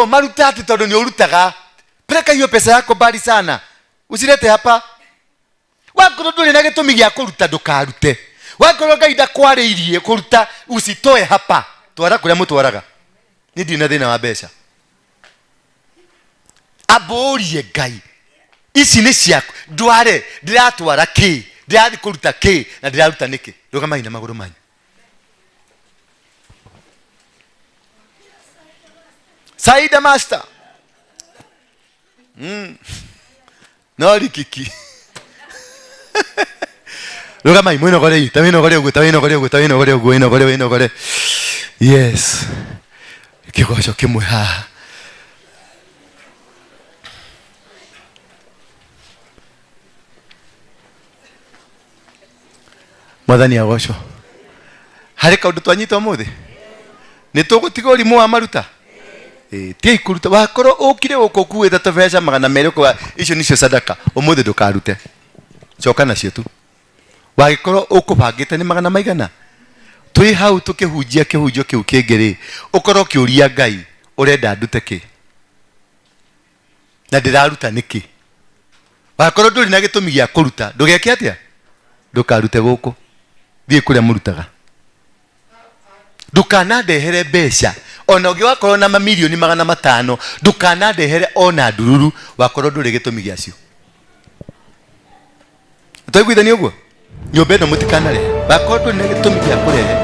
maruta ati tondu ni urutaga peleka hiyo pesa yako bali sana usilete hapa wakorwo nduri na gitumi gia kuruta ndukarute wakorwo Ngai ndakwariirie kuruta usitoe hapa twara kuria mutwaraga ni ndina thina wa mbeca aborie Ngai ici ni ciaku ndware ndiratwara ki ndirathi kuruta ki na ndiraruta niki rugamai na maguru manyu Saida master no rikiki rugamai mwinogore tawinogore uguo yes kigoco kimwe haha mwathani agocwo hari kaundu twanyita umuthi ni tugutiga urimu wa maruta tie kuruta wakorwo ukire uko kuwetha tobesha 200 kwa icio nicio sadaka umuthi ndukarute coka nacio tu wagikorwo ukubangite ni 100 maigana twi hau tukihunjia kihunjio kiu kingiri ukorwo kiuria Ngai urenda ndute ki na ndiraruta niki wakorwo nduri na gitumi gia kuruta ndugeke atia ndukarute guku thie kuria murutaga ndukana ndehere mbeca ona ungi wakorwo na mamilioni 500 ndukana ndehere ona ndururu wakorwo nduri gitumi giacio twaiguithani uguo nyumba ino mutikanare wakorwo nduri na gitumi gia kurehe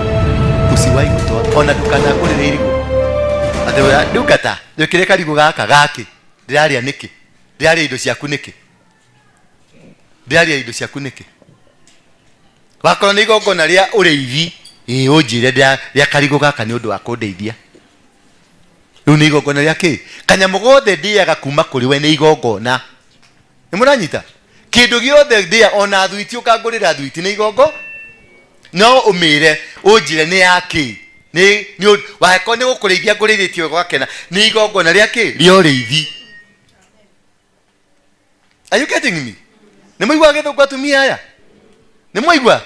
usiwai gutoa ona ndukana kurire irigo athewa ndukata ndukire karigo gaka gaki ndiraria niki ndiraria indo ciaku niki wakorwo ni igongona ria ureithi Ojire rĩa karigo gaka nĩ ũndũ wa kũndeithia. Rĩu nĩ igongona rĩake. Kanyamũ gothe ndĩaga kuma kũrĩ we nĩ igongona. Nĩ mũranyita? Kĩndũ gĩothe ndĩa ona thuiti ũkangũrĩra thuiti nĩ igongo. No ũmĩre ũnjire nĩ yake. Nĩ waheko nĩ gũkũrĩithia ngũrĩithĩtio gwakena. Nĩ igongona rĩake rĩa ũrĩithi. Are you getting me? Nĩ mũigua gĩthũngũ atumia aya? Nĩ mũigua?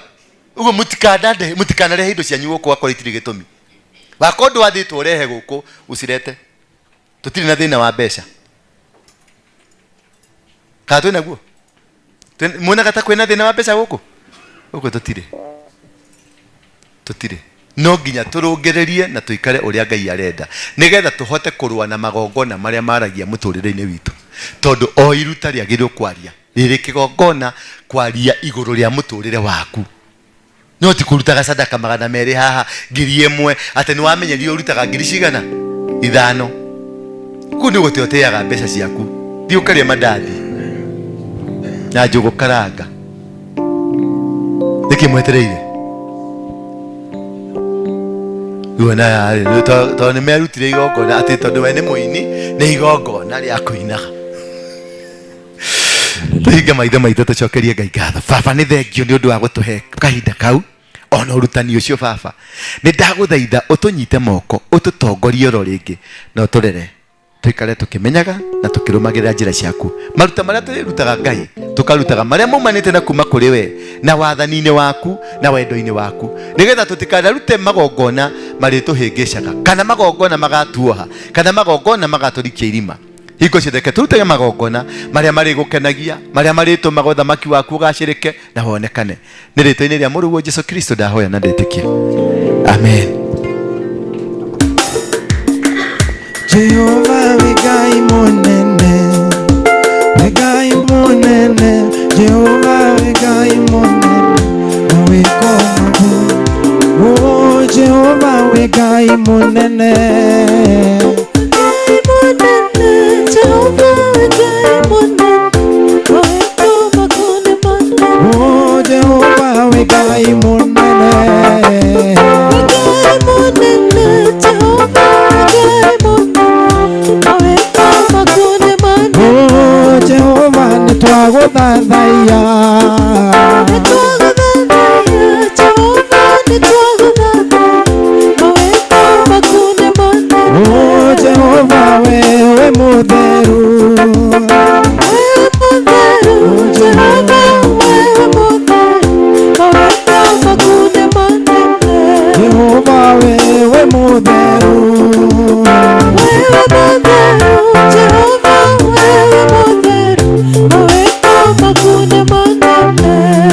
Ugo mutikanarehe indo cianyu gũkũ wakora itirĩ gĩtũmi. Wakondo wathĩtwo ũrehe gũkũ ucirete. Tũtirĩ na thĩna wa mbeca. Ka twĩ naguo? Muonaga ta kwĩna thĩna wa mbeca gũkũ? Gũkũ tũtirĩ. No nginya tũrũngĩrĩrie na tũikare ũrĩa Ngai arenda. Nĩgetha tũhote kũrũa na magongona marĩa maragia mũtũrĩre-inĩ witũ. Tondũ o iruta rĩagĩrĩirwo kwaria. Rĩrĩ kĩgongona kwaria igũrũ rĩa mũtũrĩre waku. No ti kũrutaga sadaka 200 haha 1000 atĩ nĩ wamenyerire ũrutaga 500 kũ nĩ gũteoteaga mbeca ciaku. Thiĩ ũkarĩe mandathi na njũgũ karanga. Nĩkĩ mwetereire? Ruona tondũ nĩ merutire igongona atĩ tondũ we nĩ mũini nĩ igongona rĩa kũinaga. Tũhinge maitho maitũ tũcokerie Ngai ngatho. Baba nĩ thengio nĩ ũndũ wa gũtũhe kahinda kau. Ona urutani ucio baba nĩ ndagũthaitha ũtũnyite moko ũtũtongorie oro rĩngĩ na ũtũrere tuikare tukimenyaga na tukirumagĩrĩra njĩra ciaku. Maruta marĩa tũrutaga Ngai tukarutaga marĩa maumanĩte na kuma kũrĩ we na wathani-inĩ waku na wendo-inĩ waku, nĩgetha tũtikanarute magongona marĩ tũhĩngĩcaga kana magongona magatuoha kana magongona magatũrikia irima. Hingo ciothe turutage magongona marĩa marĩ gũkenagia, marĩa marĩ tũmaga ũthamaki waku ũgacĩrĩke na wonekane. Nĩ rĩtwa-inĩ rĩa mũrũguo Jesũ Kristo ndahoya na ndĩtĩkia. Amen. Jehova we Ngai mũnene, we Ngai mũnene, Jehova we Ngai mũnene, na wĩko magu. Oh Jehova we Ngai mũnene, Jehova we Ngai mũnene, na wĩko magu. Oh Jehova we Ngai mũnene, Jehova ni twagũthathaiya, oh Jehova wewe mũtheru, Jehova wewe mũtheru,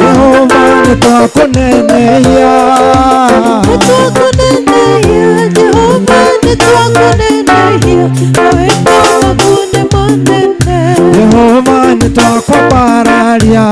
Jehova nitwakuneneia, Jehova nitwakwambararia,